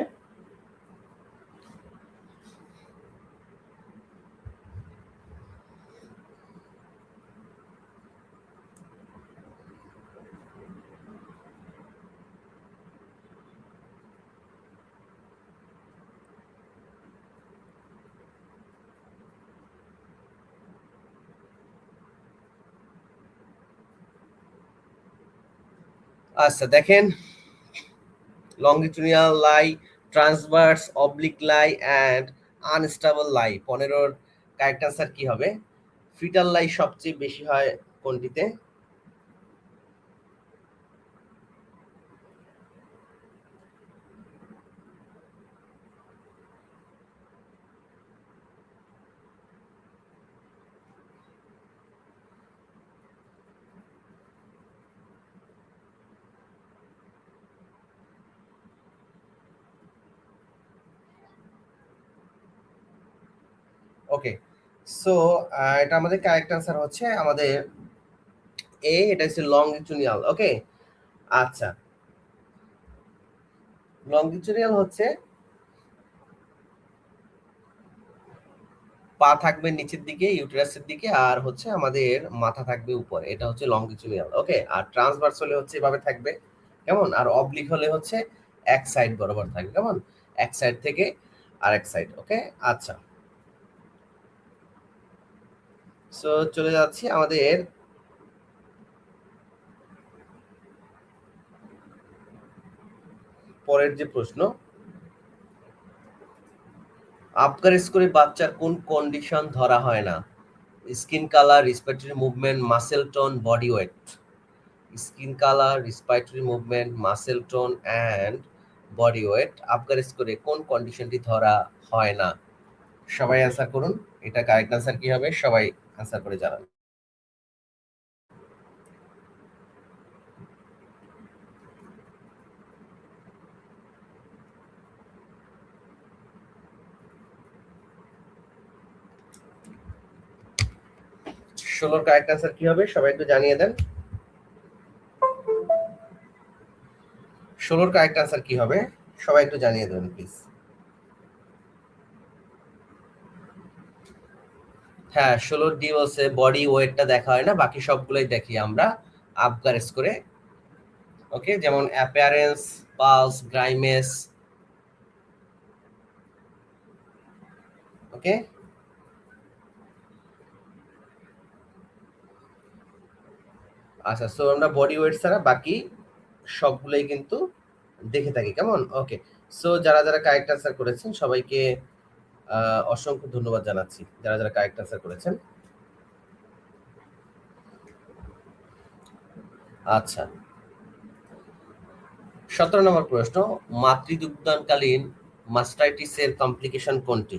আচ্ছা, দেখেন, longitudinal lie, transverse, oblique lie and unstable lie 15-র কারেক্ট আনসার কি হবে? ফিটাল লাই সবচেয়ে বেশি হয় কোনটিতে? ওকে, সো এটা আমাদের কারেক্ট আনসার হচ্ছে আমাদের এ, এটা হচ্ছে লংগিচুডিনাল, ওকে। আচ্ছা, লংগিচুডিনাল হচ্ছে পা থাকবে নিচের দিকে ইউটেরাসের দিকে, আর হচ্ছে আমাদের মাথা থাকবে উপরে, এটা হচ্ছে লংগিচুডিনাল, ওকে। আর ট্রান্সভার্স হলে হচ্ছে এভাবে থাকবে, কেমন? আর অবলিক হলে হচ্ছে এক সাইড বরাবর থাকবে, কেমন? এক সাইড থেকে আরেক সাইড, ওকে। আচ্ছা, সো চলে যাচ্ছি আমাদের পরের যে প্রশ্ন। আবগার স্কোরে বাচ্চার কোন কন্ডিশন ধরা হয় না? Skin colour, respiratory movement, muscle tone, body weight. Skin colour, respiratory movement, muscle tone and body weight Apgar স্কোরে কোন কন্ডিশনটি ধরা হয় না? সবাই অ্যান্সার করুন। এটা কারেক্ট অ্যান্সার কি হবে? সবাই অ্যান্সার করে জানান। ষোলোর কারেক্ট অ্যান্সার কি হবে? সবাই একটু জানিয়ে দেন। ষোলোর কারেক্ট অ্যান্সার কি হবে? সবাই একটু জানিয়ে দেবেন প্লিজ। হ্যাঁ, 16 ডি বলছে বডি ওয়েটটা দেখা হয় না, বাকি সবগুলোই দেখি আমরা আবগার স্কোরে, ওকে। যেমন অ্যাপিয়ারেন্স, পালস, গ্রাইমেস, ওকে। আচ্ছা, সো আমরা বডি ওয়েট ছাড়া বাকি সবগুলোই কিন্তু দেখে থাকি, কেমন? ওকে, সো যারা যারা কারেক্ট অ্যান্সার করেছেন সবাইকে অসংখ্য ধন্যবাদ জানাচ্ছি যারা যারা কারেক্ট আনসার করেছেন। আচ্ছা, 17 নম্বর প্রশ্ন, মাতৃদুগ্ধকালীন মাস্টাইটিসের কমপ্লিকেশন কোনটি?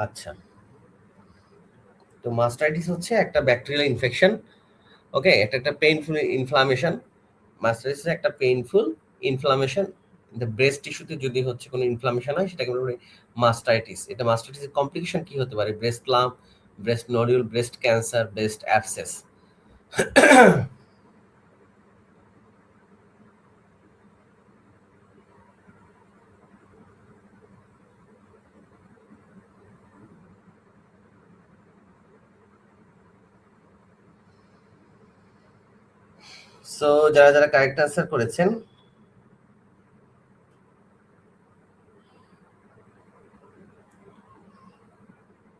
আচ্ছা, তো মাস্টাইটিস হচ্ছে একটা ব্যাকটেরিয়াল ইনফেকশন। ওকে, এটা একটা পেইনফুল ইনফ্লামেশন। মাস্টাইটিস একটা পেইনফুল ইনফ্লামেশন দ্য ব্রেস্ট টিস্যুতে যদি হচ্ছে কোনো ইনফ্লামেশন হয় সেটাকে বলে মাস্টাইটিস। এটা মাস্টাইটিসের কমপ্লিকেশন কি হতে পারে? Breast lump, breast nodule, breast cancer, breast abscess. So যারা যারা কারেক্ট আনসার করেছেন,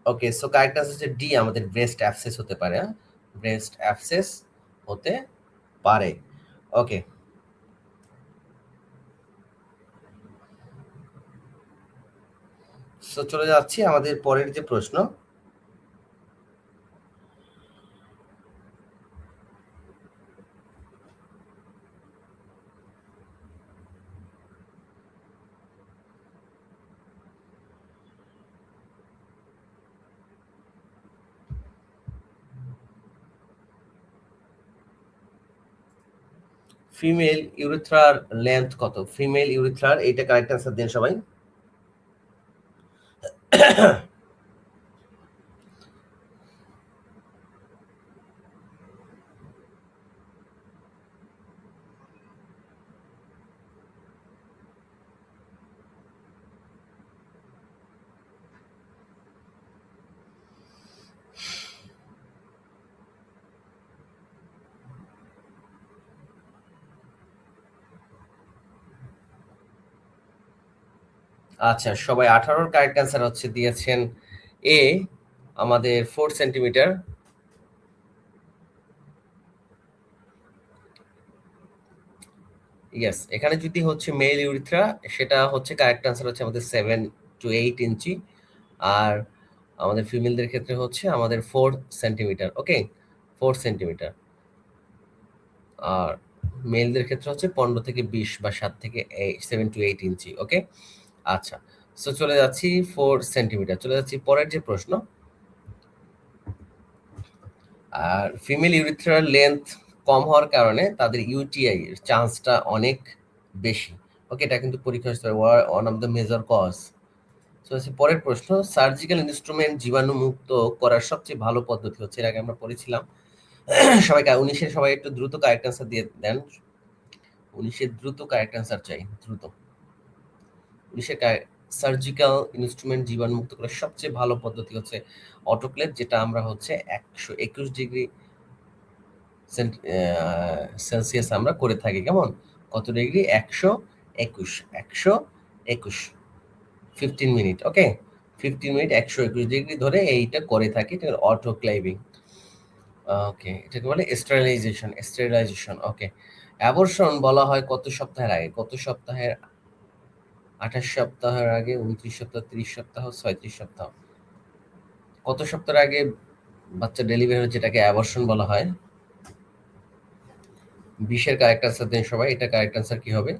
ওকে, সো কারেক্ট আনসার হচ্ছে ডি, আমাদের ব্রেস্ট অ্যাবসেস হতে পারে। ব্রেস্ট অ্যাবসেস হতে পারে। ওকে, সো চলে যাচ্ছি আমাদের পরের যে প্রশ্ন। ফিমেল ইউরিথ্রার লেন্থ কত? ফিমেল ইউরিথ্রার, এইটা কারেক্ট আনসার দিন সবাই। আচ্ছা, সবাই 18-র কারেক্ট অ্যান্সার হচ্ছে দিয়েছেন এ, আমাদের 4 সেন্টিমিটার। ইয়েস, এখানে যদি হচ্ছে মেল ইউরিথ্রা, সেটা হচ্ছে কারেক্ট অ্যান্সার হচ্ছে আমাদের 7 to 8 ইঞ্চি। আর আমাদের ফিমেলদের ক্ষেত্রে হচ্ছে আমাদের 4 সেন্টিমিটার। ওকে, 4 সেন্টিমিটার। আর মেলদের ক্ষেত্রে হচ্ছে 15 থেকে 20 বা 7 থেকে 7 to 8 ইঞ্চি। ওকে, আচ্ছা, সো চলে যাচ্ছি 4 সেন্টিমিটার। চলে যাচ্ছি পরের যে প্রশ্ন। আর ফিমেল ইউরিথ্রাল লেন্থ কম হওয়ার কারণে তাদের ইউটিআই এর চান্সটা অনেক বেশি। ওকে, এটা কিন্তু পরীক্ষা আসতে পারে, one of the major cause. তো হচ্ছে পরের প্রশ্ন, সার্জিক্যাল ইনস্ট্রুমেন্ট জীবাণুমুক্ত করার সবচেয়ে ভালো পদ্ধতি হচ্ছে, এর আগে আমরা পড়েছিলাম। সবাই 19-এর সবাই একটু দ্রুত কারেক্ট অ্যান্সার দিয়ে দেন। 19-এর দ্রুত কারেক্ট অ্যান্সার চাই, দ্রুত। 19-এর সার্জিক্যাল ইনস্ট্রুমেন্ট জীবাণুমুক্ত করার সবচেয়ে ভালো পদ্ধতি হচ্ছে অটোক্লেভ, যেটা আমরা হচ্ছে 121 ডিগ্রি সেলসিয়াস আমরা করে থাকি। কেমন? কত ডিগ্রি? 121, 121, 15 মিনিট। ওকে, 15 মিনিট 121 ডিগ্রি ধরে এইটা করে থাকি, এটা অটোক্লেভিং। ওকে, এটাকে বলে স্টেরিলাইজেশন। স্টেরিলাইজেশন, ওকে। অ্যাবর্শন বলা হয় কত সপ্তাহের আগে? কত সপ্তাহের? 28 সপ্তাহের আগে, 29 সপ্তাহ, 30 সপ্তাহ, 36 সপ্তাহ। কত সপ্তাহের আগে বাচ্চা ডেলিভারি হচ্ছে এটাকে অ্যাবর্শন বলা হয়? 20-এর কারেক্ট আনসার দেন সবাই। এটা কারেক্ট আনসার কি হবে?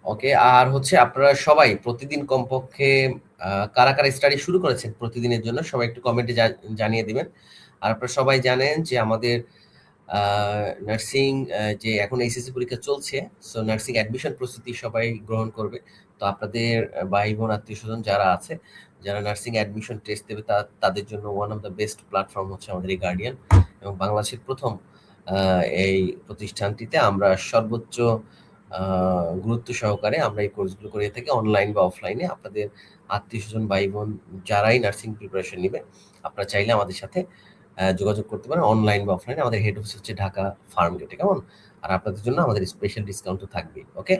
ওকে, আর হচ্ছে আপনারা সবাই প্রতিদিন কমপক্ষে কারা কারা স্টাডি শুরু করেছেন প্রতিদিনের জন্য, সবাই একটু কমেন্টে জানিয়ে দিবেন। আর আপনারা সবাই জানেন যে আমাদের নার্সিং যে এখন এইচএসসি পরীক্ষা চলছে, সো নার্সিং অ্যাডমিশন প্রস্তুতি সবাই গ্রহণ করবে। তো আপনাদের ভাই বোন আত্মীয় স্বজন যারা আছে, যারা নার্সিং অ্যাডমিশন টেস্ট দেবে, তাদের জন্য one of the best platform হচ্ছে আমাদের এই গার্ডিয়ান। এবং বাংলাদেশের প্রথম এই প্রতিষ্ঠানটিতে আমরা সর্বোচ্চ গুরুত্ব সহকারে আমরা এই কোর্সগুলো করে থাকি, অনলাইন বা অফলাইনে। আপনাদের আত্মীয় স্বজন ভাই বোন যারাই নার্সিং প্রিপারেশন নেবে, আপনারা চাইলে আমাদের সাথে যোগাযোগ করতে পারেন, অনলাইন বা অফলাইনে। আমাদের হেড অফিস হচ্ছে ঢাকা ফার্ম গেটে। কেমন? আর আপনাদের জন্য আমাদের স্পেশাল ডিসকাউন্ট তো থাকবেই। ওকে,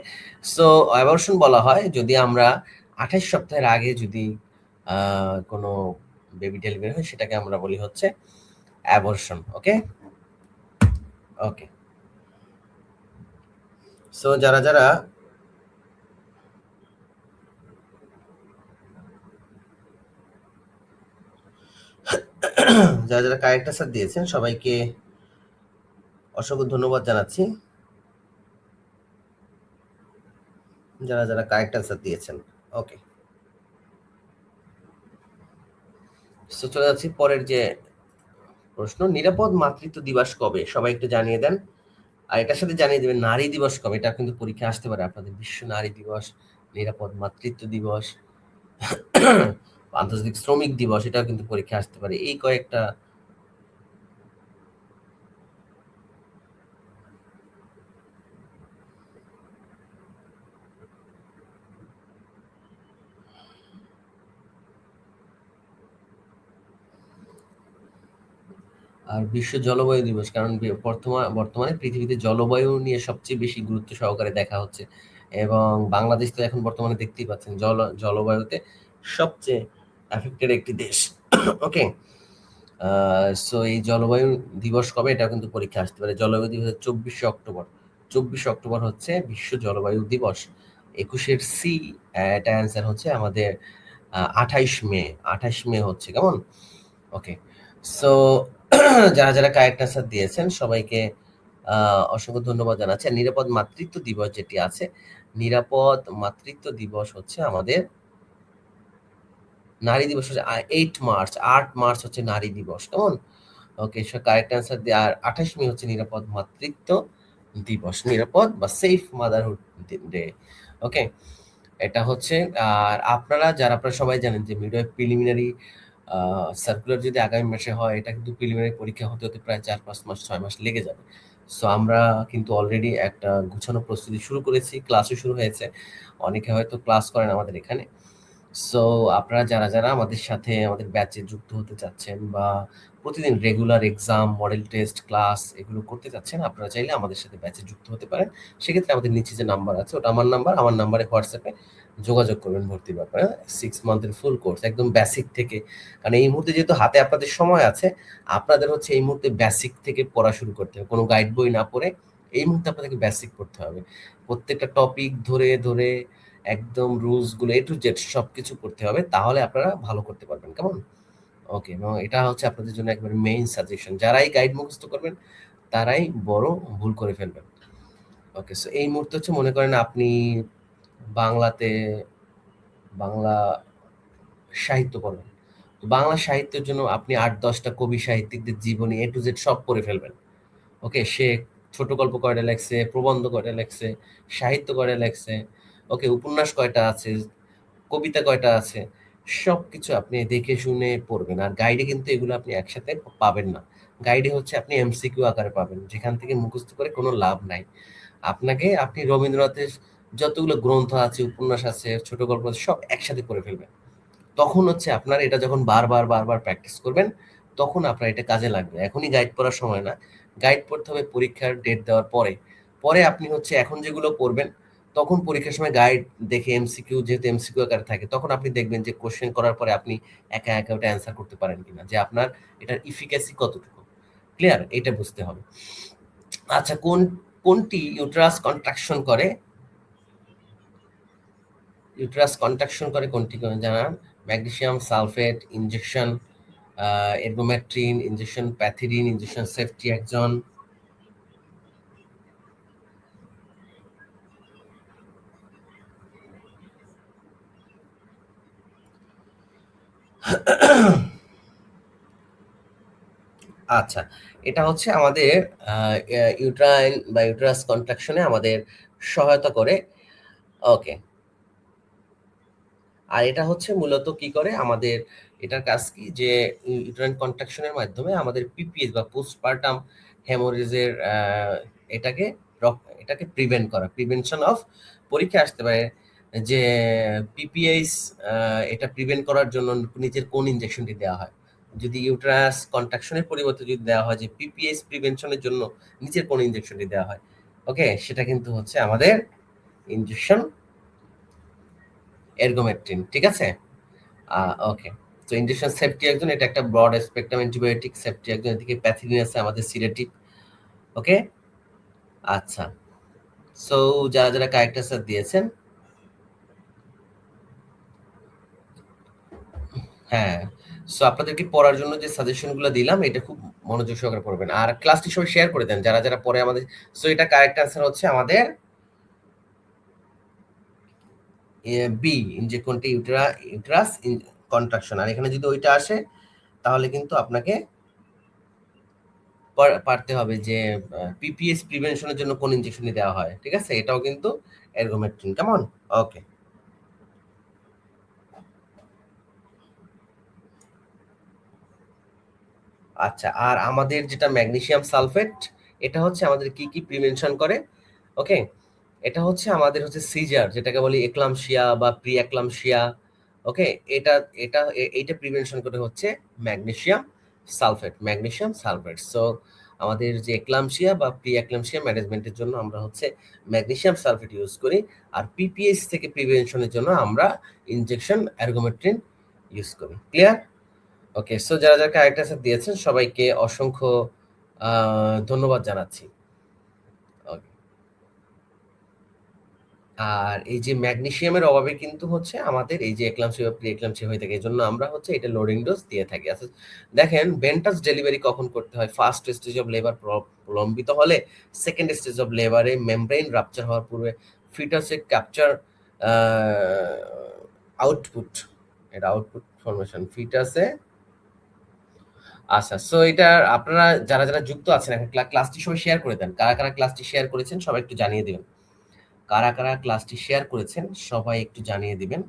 সো অ্যাবর্শন বলা হয় যদি আমরা 28 সপ্তাহের আগে যদি কোনো বেবি ডেলিভারি হয় সেটাকে আমরা বলি হচ্ছে অ্যাবর্শন। ওকে ওকে, সো যারা যারা যারা যারা কারেক্ট আনসার দিয়েছেন সবাইকে অসংখ্য ধন্যবাদ জানাচ্ছি, যারা যারা কারেক্ট আনসার দিয়েছেন। ওকে, সো চলে যাচ্ছি পরের যে প্রশ্ন, নিরাপদ মাতৃত্ব দিবস কবে? সবাই একটু জানিয়ে দেন। আর এটার সাথে জানিয়ে দেবেন নারী দিবস কবে, এটা কিন্তু পরীক্ষা আসতে পারে আপনাদের। বিশ্ব নারী দিবস, নিরাপদ মাতৃত্ব দিবস, আন্তর্জাতিক শ্রমিক দিবস, এটাও কিন্তু পরীক্ষা আসতে পারে। এই কয়েকটা আর বিশ্ব জলবায়ু দিবস, কারণ বর্তমানে পৃথিবীতে জলবায়ু নিয়ে সবচেয়ে বেশি গুরুত্ব সহকারে দেখা হচ্ছে, এবং বাংলাদেশ তো এখন বর্তমানে দেখতেই পাচ্ছেন জলবায়ুতে সবচেয়ে অ্যাফেক্টেড একটি দেশ। ওকে, সো এই জলবায়ু দিবস কবে, এটা কিন্তু পরীক্ষা আসতে পারে। জলবায়ু দিবস 24শে অক্টোবর। 24শে অক্টোবর হচ্ছে বিশ্ব জলবায়ু দিবস। 21-এর সি, এটা অ্যান্সার হচ্ছে আমাদের 28 মে। 28 মে হচ্ছে কেমন। ওকে, সো যারা যারা কারেক্ট আনসার দিয়েছেন সবাইকে অসংখ্য ধন্যবাদ জানাচ্ছি। আর নিরাপদ মাতৃত্ব দিবস যেটি আছে, নিরাপদ মাতৃত্ব দিবস হচ্ছে আমাদের নারী দিবস হচ্ছে 8 মার্চ। 8 মার্চ হচ্ছে নারী দিবস, কেমন। ওকে, সো কারেক্ট অ্যান্সার দিয়ে, আর 28 মে হচ্ছে নিরাপদ মাতৃত্ব দিবস, নিরাপদ বা সেফ মাদারহুড ডে। ওকে, এটা হচ্ছে। আর আপনারা সবাই জানেন যে মিডওয়াইফ প্রিলিমিনারি সার্কুলার যদি আগামী মাসে হয়, এটা কিন্তু প্রিলিমিনারি পরীক্ষা হতে হতে প্রায় 4-5 মাস 6 মাস লেগে যাবে। সো আমরা কিন্তু অলরেডি একটা গুছানো প্রস্তুতি শুরু করেছি, ক্লাসও শুরু হয়েছে। অনেকে হয়তো ক্লাস করেন আমাদের এখানে। সো আপনারা যারা আমাদের সাথে আমাদের ব্যাচে যুক্ত হতে চাচ্ছেন, বা প্রতিদিন regular exam, model test, class এগুলো করতে চাচ্ছেন, আপনারা চাইলে আমাদের সাথে ব্যাচে যুক্ত হতে পারেন। সেক্ষেত্রে আমাদের নিচে যে নাম্বার আছে ওটা আমার নাম্বারে হোয়াটসঅ্যাপে যোগাযোগ করবেন ভর্তির ব্যাপারে। 6 মান্থের ফুল কোর্স একদম বেসিক থেকে, কারণ এই মুহূর্তে যেহেতু হাতে আপনাদের সময় আছে, আপনাদের হচ্ছে এই মুহূর্তে বেসিক থেকে পড়া শুরু করতে হবে। কোনো গাইড বই না পড়ে এই মুহূর্তে আপনাদেরকে বেসিক পড়তে হবে। প্রত্যেকটা টপিক ধরে ধরে একদম রুলস গুলো A to Z সবকিছু করতে হবে, তাহলে আপনারা ভালো করতে পারবেন, কেমন। ওকে, এবং এটা হচ্ছে আপনাদের জন্য একবারে মেইন সাজেশন। যারাই গাইড মুখস্থ করবেন তারাই বড় ভুল করে ফেলবেন। ওকে, সো এই মুহূর্তে হচ্ছে মনে করেন আপনি বাংলাতে বাংলা সাহিত্য পড়বেন, তো বাংলা সাহিত্যের জন্য আপনি 8-10টা কবি সাহিত্যিকদের জীবনী A to Z সব পড়ে ফেলবেন। ওকে, সে ছোট গল্প কয়টা লেখছে, প্রবন্ধ কয়টা লেখছে, সাহিত্য কয়টা লেখছে, ওকে, উপন্যাস কয়টা আছে, কবিতা কয়টা আছে, সবকিছু আপনি দেখে শুনে পড়বেন। আর গাইডে কিন্তু এগুলো আপনি একসাথে পাবেন না। গাইডে হচ্ছে আপনি এমসিকিউ আকারে পাবেন, যেখান থেকে মুখস্থ করে কোনো লাভ নাই। আপনি রবীন্দ্রনাথের যতগুলো গ্রন্থ আছে, উপন্যাস আছে, ছোট গল্প আছে, সব একসাথে পড়ে ফেলবেন। তখন হচ্ছে আপনার এটা যখন বারবার বারবার প্র্যাকটিস করবেন, তখন আপনার এটা কাজে লাগবে। এখনই গাইড পড়ার সময় না, গাইড পড়তে হবে পরীক্ষার ডেট দেওয়ার পরে। পরে আপনি হচ্ছে এখন যেগুলো করবেন, তখন পরীক্ষার সময় গাইড দেখে এমসিকিউ, যেহেতু এমসিকিউ আকারে থাকে, তখন আপনি দেখবেন যে কোশ্চেন করার পরে আপনি একা একা ওটা অ্যান্সার করতে পারেন কিনা, যে আপনার এটার ইফিকাসি কতটুকু। ক্লিয়ার, এটা বুঝতে হবে। আচ্ছা, কোনটি ইউটেরাস কন্ট্রাকশন করে? ইউটেরাস কন্ট্রাকশন করে কোনটি জানান? Magnesium sulphate injection, ergometrine injection, pethidine injection, safety একজন। আচ্ছা, এটা হচ্ছে আমাদের ইউট্রাইন বা ইউটেরাস কন্ট্রাকশনে আমাদের সহায়তা করে। ওকে, আর এটা হচ্ছে মূলত কি করে আমাদের, এটার কাজ কি, যে ইউটেরাইন কন্ট্রাকশনের মাধ্যমে আমাদের পিপিএস বা পোস্টপার্টাম হেমোরেজের এটাকে এটাকে প্রিভেন্ট করা, প্রিভেনশন অফ। পরীক্ষা আসতে পারে যে পিপিএস এটা প্রিভেন্ট করার জন্য নিচের কোন ইনজেকশনটি দেওয়া হয়। যদি ইউটেরাস কন্ট্রাকশনের পরিবর্তে যদি দেওয়া হয় যে পিপিএস প্রিভেনশনের জন্য নিচের কোন ইনজেকশনটি দেওয়া হয়, ওকে, সেটা কিন্তু হচ্ছে আমাদের ইনজেকশন এরগোমেট্রিন। ঠিক আছে, ওকে। তো ইনজেকশন সেফটি একজন, এটা একটা ব্রড স্পেকট্রাম অ্যান্টিবায়োটিক সেফটি একজন, এদিকে প্যাথিলিন আছে আমাদের সিডেটিভ। ওকে, আচ্ছা। সো যারা যারা কারেক্ট অ্যান্সার দিয়েছেন, হ্যাঁ, সো আপনাদেরকে পড়ার জন্য যে সাজেশনগুলো দিলাম এটা খুব মনোযোগ সহকারে পড়বেন, আর ক্লাসটি সবাই শেয়ার করে দেন যারা যারা পড়ে আমাদের। সো এটা কারেক্ট অ্যান্সার হচ্ছে আমাদের বি, যে কোনটি ইউটেরাস কন্ট্রাকশন। আর এখানে যদি ওইটা আসে তাহলে কিন্তু আপনাকে পারতে হবে যে পিপিএস প্রিভেনশনের জন্য কোন ইনজেকশনই দেওয়া হয়, ঠিক আছে? এটাও কিন্তু এরগোমেট্রিন। কেমন? ওকে, আচ্ছা। আর আমাদের যেটা ম্যাগনেসিয়াম সালফেট, এটা হচ্ছে আমাদের কি কি প্রিভেনশন করে? ওকে, এটা হচ্ছে আমাদের হচ্ছে সিজার, যেটাকে বলি এক্লামশিয়া বা প্রি এক্লামশিয়া। ওকে, এটা এটা এইটা প্রিভেনশন করে হচ্ছে magnesium sulphate, magnesium sulphate. So আমাদের যে এক্লামশিয়া বা প্রি এক্লামশিয়া ম্যানেজমেন্টের জন্য আমরা হচ্ছে ম্যাগনেসিয়াম সালফেট ইউজ করি, আর পিপিএস থেকে প্রিভেনশনের জন্য আমরা ইনজেকশন এরগোমেট্রিন ইউজ করি। ক্লিয়ার? ওকে, সো যারা যারা কারেক্ট অ্যান্সার দিয়েছেন সবাইকে অসংখ্য ধন্যবাদ জানাচ্ছি। ওকে, আর এই যে ম্যাগনেসিয়ামের অভাবে কিন্তু হচ্ছে আমাদের এই যে এক্লামসিয়া বা প্রি এক্লামসিয়া হয়ে থাকে, এজন্য আমরা হচ্ছে এটা লোডিং ডোজ দিয়ে থাকি। আচ্ছা, দেখেন বেন্টাস ডেলিভারি কখন করতে হয়? ফার্স্ট স্টেজ অফ লেবার প্রলম্বিত হলে, সেকেন্ড স্টেজ অফ লেবারে মেমব্রেন রাপচার হওয়ার পূর্বে, ফিটাসে ক্যাপচার আউটপুট, এটা আউটপুট ফরমেশন ফিটাসে। আচ্ছা, সো এটা আপনারা যারা যারা যুক্ত আছেন এখন ক্লাসটি সবাই শেয়ার করে দেন। কারা কারা ক্লাসটি শেয়ার করেছেন সবাই একটু জানিয়ে দিবেন। কারা কারা ক্লাসটি শেয়ার করেছেন সবাই একটু জানিয়ে দিবেন।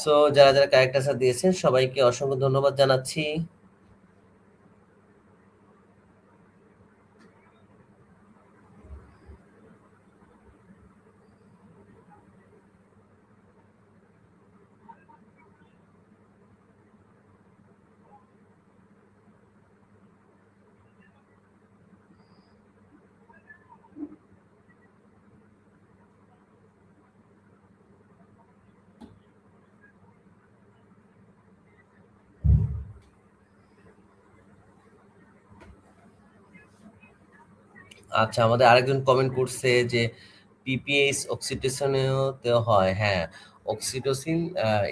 সো যারা যারা কারেক্ট অ্যান্সার দিয়েছেন সবাইকে অসংখ্য ধন্যবাদ জানাচ্ছি। আচ্ছা, আমাদের আরেকজন কমেন্ট করছে যে পিপিএস অক্সিটোসিনেও দেওয়া হয়। হ্যাঁ, অক্সিটোসিন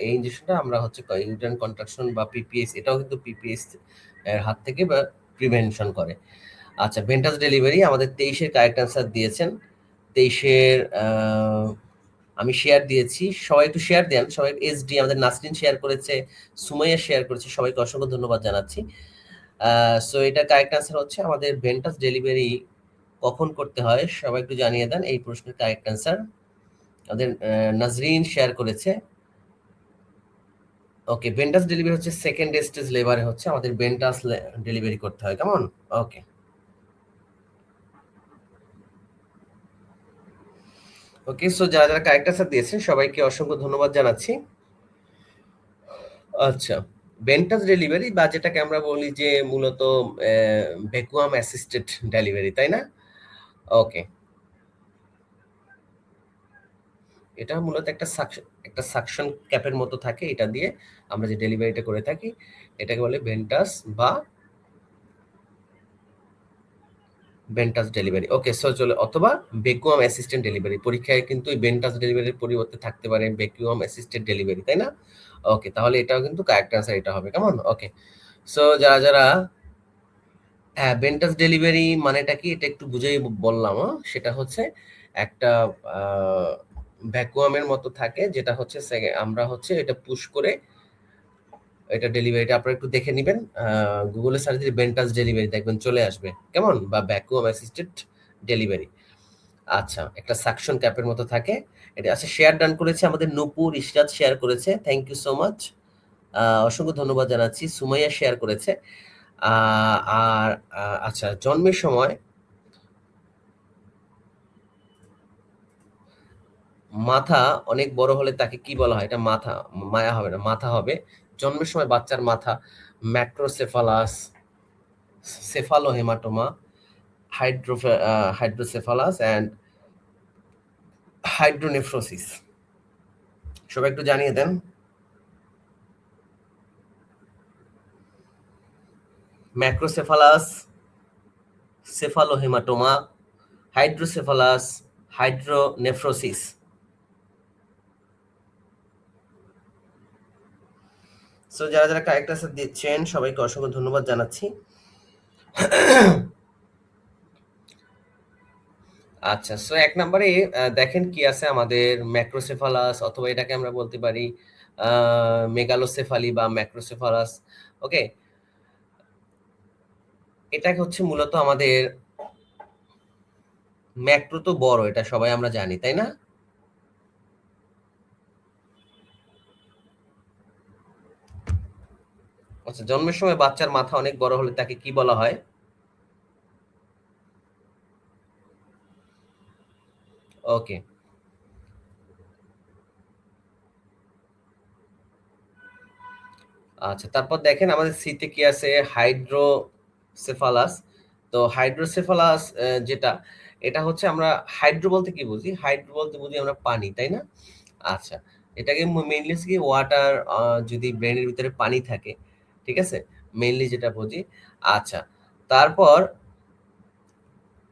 এই ইনজেকশনটা আমরা হচ্ছে ইউটেরাইন কন্ট্রাকশন বা পিপিএস, এটাও কিন্তু পিপিএস এর হাত থেকে বা প্রিভেনশন করে। আচ্ছা, ভেন্টাস ডেলিভারি আমাদের 23 এর কারেক্ট অ্যান্সার দিয়েছেন। 23 এর আমি শেয়ার দিয়েছি, সবাই একটু শেয়ার দেন। সবাই এসডি আমাদের নাসরিন শেয়ার করেছে, সুমাইয়া শেয়ার করেছে, সবাইকে অসংখ্য ধন্যবাদ জানাচ্ছি। সো এটা কারেক্ট অ্যান্সার হচ্ছে আমাদের ভেন্টাস ডেলিভারি কখন করতে হয় সবাই একটু জানিয়ে দেন এই প্রশ্নের কারেক্ট অ্যান্সার। আমাদের নাজরিন শেয়ার করেছে। ওকে, ভেন্টাস ডেলিভারি হচ্ছে সেকেন্ড স্টেজ লেবারে হচ্ছে আমাদের ভেন্টাস ডেলিভারি করতে হয়। কেমন? ওকে, ওকে। সো যারা যারা কারেক্ট অ্যান্সার দিয়েছেন সবাইকে অসংখ্য ধন্যবাদ জানাচ্ছি। আচ্ছা, ভেন্টাস ডেলিভারি বা যেটাকে আমরা বলি যে মূলত ভ্যাকুয়াম অ্যাসিস্টেড ডেলিভারি, তাই না? ওকে, এটা মূলত একটা সাকশন ক্যাপের মতো থাকে, এটা দিয়ে আমরা যে ডেলিভারিটা করে থাকি এটাকে বলে ভেন্টাস বা ভেন্টাস ডেলিভারি। ওকে, সো চলে, অথবা ভ্যাকুয়াম অ্যাসিস্ট্যান্ট ডেলিভারি। পরীক্ষায় কিন্তু এই ভেন্টাস ডেলিভারির পরিবর্তে থাকতে পারে ভ্যাকুয়াম অ্যাসিস্ট্যান্ট ডেলিভারি, তাই না? ওকে, তাহলে এটাও কিন্তু কারেক্ট আনসার এটা হবে। কেমন? ওকে, সো যারা যারা হ্যাঁ, ভেন্টাস ডেলিভারি মানেটা কি এটা একটু বুঝেই বললাম। সেটা হচ্ছে একটা ভ্যাকুয়ামের মতো থাকে, যেটা হচ্ছে আমরা হচ্ছে এটা পুশ করে এটা ডেলিভারিটা আপনারা একটু দেখে নিবেন। গুগলে সার্চ দিলে ভেন্টাস ডেলিভারি দেখবেন চলে আসবে। কেমন? বা ভ্যাকুয়াম অ্যাসিস্টেড ডেলিভারি। আচ্ছা, একটা সাকশন ক্যাপের মতো থাকে এটা। আচ্ছা, শেয়ার ডান করেছে আমাদের নূপুর ইশরাত শেয়ার করেছে, থ্যাংক ইউ সো মাচ। অসংখ্য ধন্যবাদ জানাচ্ছি। সুমাইয়া শেয়ার করেছে। আর আচ্ছা, জন্মের সময় মাথা অনেক বড় হলে তাকে কি বলা হয়? এটা মাথা, মায়া হবে না, মাথা হবে। জন্মের সময় বাচ্চার মাথা ম্যাক্রোসেফালাস, সেফালোহেমাটোমা, হাইড্রোসেফালাস অ্যান্ড হাইড্রোনেফ্রোসিস। সবাই একটু জানিয়ে দেন। ম্যাক্রোসেফালাস, সেফালোহেমাটোমা, হাইড্রোসেফালাস, হাইড্রোনেফ্রোসিস। সো যারা যারা কারেক্ট আনসার দিচ্ছেন সবাইকে অসংখ্য ধন্যবাদ জানাচ্ছি। আচ্ছা, সো ১ নম্বরে দেখেন কি আছে আমাদের ম্যাক্রোসেফালাস, অথবা এটাকে আমরা বলতে পারি মেগালোসেফালি বা ম্যাক্রোসেফালাস। ওকে? এটাকে হচ্ছে মূলত আমাদের ম্যাক্রো তো বড়, এটা সবাই আমরা জানি, তাই না? আচ্ছা, জন্মের সময় বাচ্চার মাথা অনেক বড় হলে তাকে কি বলা হয়? ওকে। আচ্ছা, তারপর দেখেন আমাদের সিতে কি আছে? হাইড্রোসেফালাস। তো হাইড্রোসেফালাস যেটা, এটা হচ্ছে আমরা হাইড্রো বলতে কি বুঝি? হাইড্রো বলতে বুঝি আমরা পানি, তাই না? আচ্ছা, এটাকে মেইনলি হচ্ছে কি ওয়াটার, যদি ব্রেনের ভিতরে পানি থাকে, ঠিক আছে? মেইনলি যেটা বুঝি। আচ্ছা, তারপর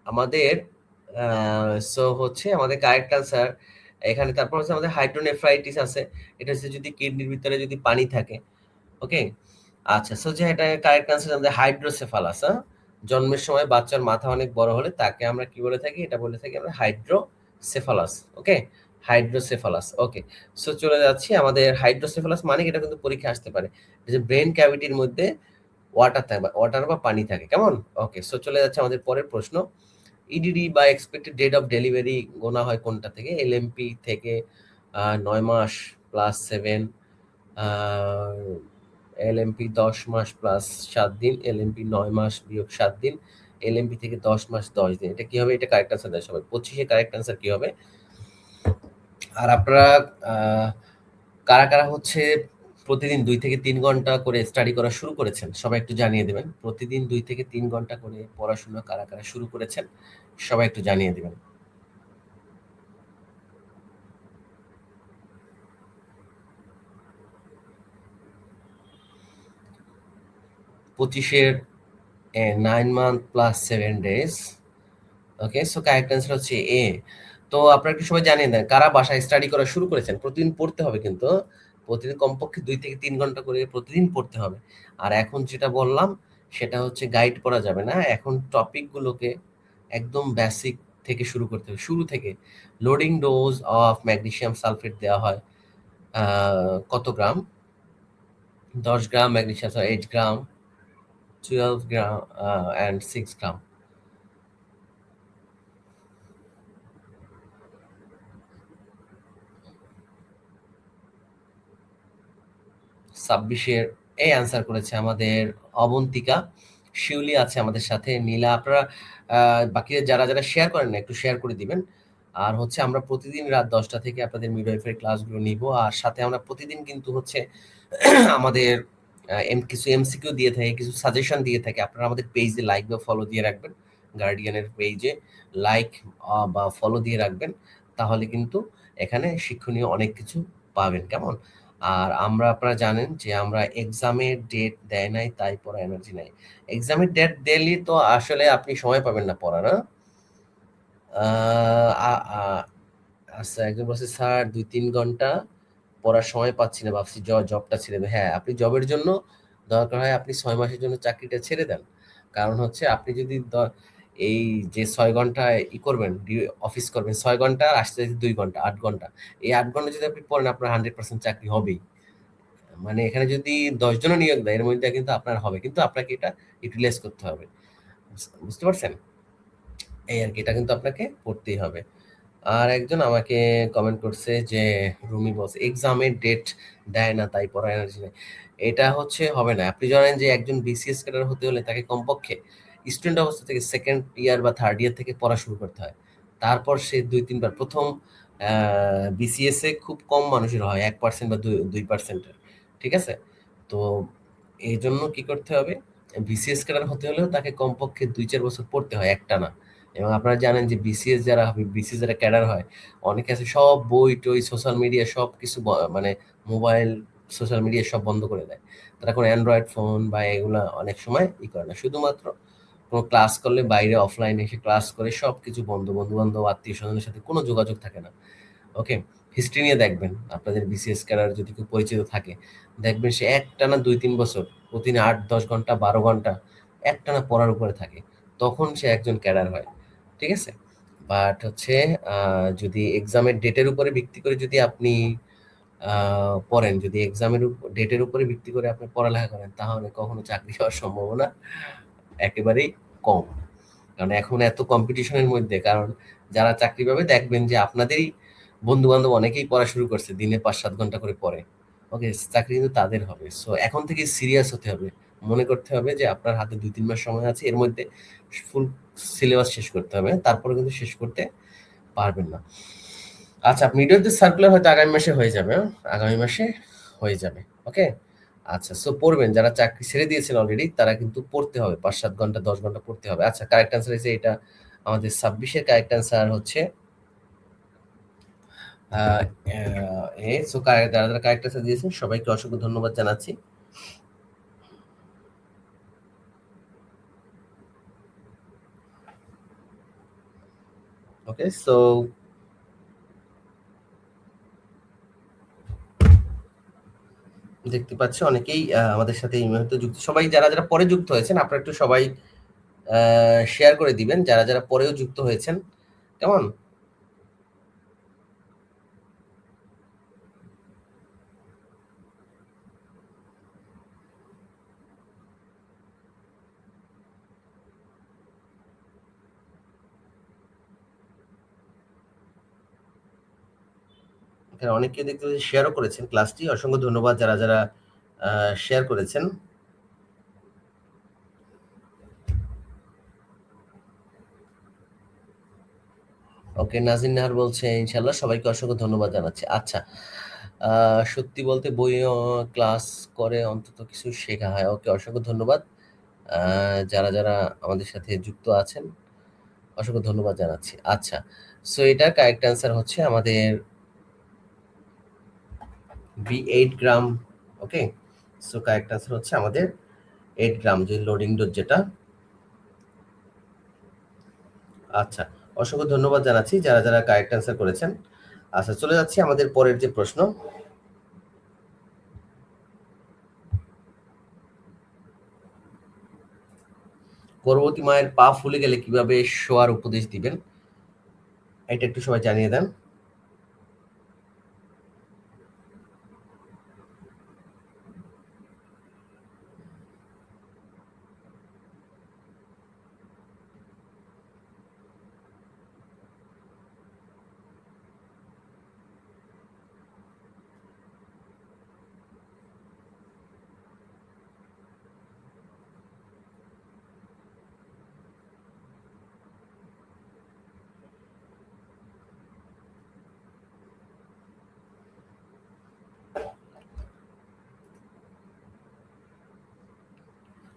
আমাদের সো হচ্ছে আমাদের কারেক্ট আনসার এখানে। তারপর হচ্ছে আমাদের হাইড্রোনেফ্রাইটিস আছে। এটা হচ্ছে যদি কিডনির ভিতরে যদি পানি থাকে। ওকে? আচ্ছা, সো যে এটা কারেক্ট আনসার আমাদের হাইড্রোসেফালাস, হ্যাঁ? জন্মের সময় বাচ্চার মাথা অনেক বড় হলে তাকে আমরা কি বলে থাকি? এটা বলে থাকি আমরা হাইড্রোসেফালাস। ওকে? হাইড্রোসেফালাস। ওকে। সো চলে যাচ্ছি আমাদের হাইড্রোসেফালাস মানে কি? এটা কিন্তু পরীক্ষায় আসতে পারে। এই যে ব্রেইন ক্যাভিটির মধ্যে ওয়াটার থাকে, বা ওয়াটার বা পানি থাকে। কেমন? ওকে। সো চলে যাচ্ছে আমাদের পরের প্রশ্ন। ইডিডি বা এক্সপেক্টেড ডেট অফ ডেলিভারি গোনা হয় কোনটা থেকে? এলএমপি থেকে ৯ মাস প্লাস 7, এলএমপি ১০ মাস প্লাস ৭ দিন, এলএমপি ৯ মাস বিয়োগ ৭ দিন, এলএমপি থেকে ১০ মাস ১০ দিন। এটা কি হবে? এটা কারেক্ট আনসার দেয় সবাই। ২৫ এ কারেক্ট আনসার কি হবে? আর আপনারা কারা, কারা হচ্ছে প্রতিদিন ২ থেকে ৩ ঘন্টা করে স্টাডি করা শুরু করেছেন? সবাই একটু জানিয়ে দিবেন। প্রতিদিন ২ থেকে ৩ ঘন্টা করে পড়াশোনা কারা, কারা শুরু করেছেন? সবাই একটু জানিয়ে দিবেন। ২৫ এর 9 মান্থ প্লাস 7 ডেজ। ওকে, সো কারেক্ট অ্যান্সার হচ্ছে এ। তো আপনারা একটু সবাই জানিয়ে দেন কারা বাসায় স্টাডি করা শুরু করেছেন। প্রতিদিন পড়তে হবে কিন্তু, প্রতিদিন কমপক্ষে ২ থেকে ৩ ঘন্টা করে প্রতিদিন পড়তে হবে। আর এখন যেটা বললাম সেটা হচ্ছে গাইড করা যাবে না। এখন টপিক গুলোকে একদম বেসিক থেকে শুরু করতে হবে। শুরু থেকে loading dose of magnesium sulphate দেওয়া হয় কত গ্রাম? ১০ গ্রাম ম্যাগনেসিয়াম, 8 গ্রাম, 12 গ্রাম অ্যান্ড 6 গ্রাম। ২৬ এর এই অ্যান্সার করেছে আমাদের অবন্তিকা। শিউলি আছে আমাদের সাথে, নীলা। আপনারা বাকি যারা, যারা শেয়ার করেন না একটু শেয়ার করে দিবেন। আর হচ্ছে আমরা প্রতিদিন রাত ১০টা থেকে আপনাদের মিডওয়াইফারি ক্লাসগুলো নিবো। আর সাথে আমরা প্রতিদিন কিন্তু হচ্ছে আমাদের কিছু এমসিকিউ দিয়ে থাকি, কিছু সাজেশন দিয়ে থাকি। আপনারা আমাদের পেজে লাইক বা ফলো দিয়ে রাখবেন। গার্ডিয়ানের পেজে লাইক বা ফলো দিয়ে রাখবেন। তাহলে কিন্তু এখানে শিক্ষণীয় অনেক কিছু পাবেন। কেমন? আর আমরা, আপনারা জানেন যে আমরা এক্সামের ডেট দেয় নাই তাই পড়া এনার্জি নাই। এক্সামের ডেট দিলে তো আসলে আপনি সময় পাবেন না পড়ার, হ্যাঁ? আ আ আ আচ্ছা, একজন বলছে স্যার ২-৩ ঘন্টা পড়ার সময় পাচ্ছি না, ভাবছি জবটা ছেড়ে দেব। হ্যাঁ, আপনি জবের জন্য দরকার হয় আপনি ৬ মাসের জন্য চাকরিটা ছেড়ে দেন। কারণ হচ্ছে আপনি যদি এই যে ৬ ঘন্টা করবেন, অফিস করবেন ৬ ঘন্টা, আর আসতে যেতে ২ ঘন্টা, ৮ ঘন্টা। এই ৮ ঘন্টা যদি আপনি পড়েন আপনার 100% চাকরি হবেই। মানে এখানে যদি ১০ জনও নিয়োগ দেয় এর মধ্যে কিন্তু আপনার হবে। কিন্তু আপনাকে এটা ইউটিলাইজ করতে হবে। বুঝতে পারছেন? এই আরকি, এটা কিন্তু আপনাকে পড়তেই হবে। আর একজন আমাকে কমেন্ট করছে যে রুমি বলছে এক্সামের ডেট দেয় না তাই পড়ার এনার্জি নেই। এটা হচ্ছে হবে না। আপনি জানেন যে একজন বিসিএস ক্যাডার হতে হলে তাকে কমপক্ষে স্টুডেন্ট অবস্থা থেকে 2nd ইয়ার বা 3rd ইয়ার থেকে পড়া শুরু করতে হয়। তারপর সে ২-৩ বার ১ম বিসিএস এ খুব কম মানুষের হয়, 1% বা 2%। ঠিক আছে? তো এই জন্য কি করতে হবে, বিসিএস ক্যাডার হতে হলেও তাকে কমপক্ষে 2-4 বছর পড়তে হয় একটানা। এবং আপনারা জানেন যে বিসিএস যারা হবে, বিসিএস যারা ক্যাডার হয়, অনেকে আছে সব বই টই সোশ্যাল মিডিয়া সব কিছু মানে মোবাইল সোশ্যাল মিডিয়া সব বন্ধ করে দেয়। তারা কোনো অ্যান্ড্রয়েড ফোন বা এগুলা অনেক সময় করে না, শুধুমাত্র কোনো ক্লাস করলে বাইরে অফলাইনে এসে ক্লাস করে সব কিছু বন্ধ, বন্ধু বান্ধব আত্মীয় স্বজনের সাথে কোনো যোগাযোগ থাকে না। ওকে, হিস্ট্রি নিয়ে দেখবেন, আপনাদের বিসিএস ক্যাডার যদি কেউ পরিচিত থাকে, দেখবেন সে একটানা 2-3 বছর প্রতিদিন 8-10 ঘন্টা 12 ঘন্টা একটানা পড়ার উপরে থাকে, তখন সে একজন ক্যাডার হয়। ঠিক আছে? বাট হচ্ছে যদি এক্সামের ডেটের উপরে ভিত্তি করে যদি আপনি পড়েন, যদি এক্সামের ডেটের উপরে ভিত্তি করে আপনি পড়ালেখা করেন, তাহলে কখনো চাকরি হওয়ার সম্ভাবনা একেবারেই কম। কারণ এখন এত কম্পিটিশনের মধ্যে, কারণ যারা চাকরি পাবে দেখবেন যে আপনাদেরই বন্ধু বান্ধব অনেকেই পড়া শুরু করছে, দিনে 5-7 ঘন্টা করে পড়ে। ওকে, চাকরি কিন্তু তাদের হবে। সো এখন থেকে সিরিয়াস হতে হবে, মনে করতে হবে যে আপনার হাতে 2-3 মাস সময় আছে, এর মধ্যে ফুল সিলেবাস শেষ করতে হবে, তারপরে কিন্তু শেষ করতে পারবেন না। আচ্ছা, মিডওয়েতে সার্কুলার হয়তো আগামী মাসে হয়ে যাবে, আগামী মাসে হয়ে যাবে। ওকে, আচ্ছা, সো পড়বেন, যারা চাকরি ছেড়ে দিয়েছেন অলরেডি তারা কিন্তু পড়তে হবে, 5-7 ঘন্টা 10 ঘন্টা পড়তে হবে। আচ্ছা, কারেক্ট আনসার হচ্ছে এটা, আমাদের 26-এর কারেক্ট আনসার হচ্ছে এ। সো যারা যারা কারেক্ট আনসার দিয়েছেন সবাইকে অসংখ্য ধন্যবাদ জানাচ্ছি। ওকে, সো দেখতে পাচ্ছি অনেকেই আমাদের সাথে এই মুহূর্তে যুক্ত, সবাই যারা যারা পরে যুক্ত হয়েছেন আপনারা একটু সবাই শেয়ার করে দিবেন, যারা যারা পরেও যুক্ত হয়েছেন। কেমন? এখানে অনেকে দেখতে পাচ্ছি শেয়ারও করেছেন ক্লাসটি, অসংখ্য ধন্যবাদ যারা যারা শেয়ার করেছেন। ওকে, নাজিন নাহার বলছে ইনশাল্লাহ, সবাইকে অসংখ্য ধন্যবাদ জানাচ্ছি। আচ্ছা, সত্যি বলতে বই ক্লাস করে অন্তত কিছু শেখা হয়। ওকে, অসংখ্য ধন্যবাদ যারা যারা আমাদের সাথে যুক্ত আছেন, অসংখ্য ধন্যবাদ জানাচ্ছি। আচ্ছা, সো এটার কারেক্ট অ্যান্সার হচ্ছে আমাদের B8 গ্রাম। ওকে, সো কারেক্ট অ্যান্সার হচ্ছে আমাদের 8 গ্রাম, যে লোডিং ডোজ যেটা। আচ্ছা, অসংখ্য ধন্যবাদ জানাচ্ছি যারা যারা কারেক্ট অ্যান্সার করেছেন। আচ্ছা, চলে যাচ্ছি আমাদের পরের যে প্রশ্ন। গর্ভবতী মায়ের পা ফুলে গেলে কিভাবে শোয়ার উপদেশ দিবেন, এটা একটু সবাই জানিয়ে দেন।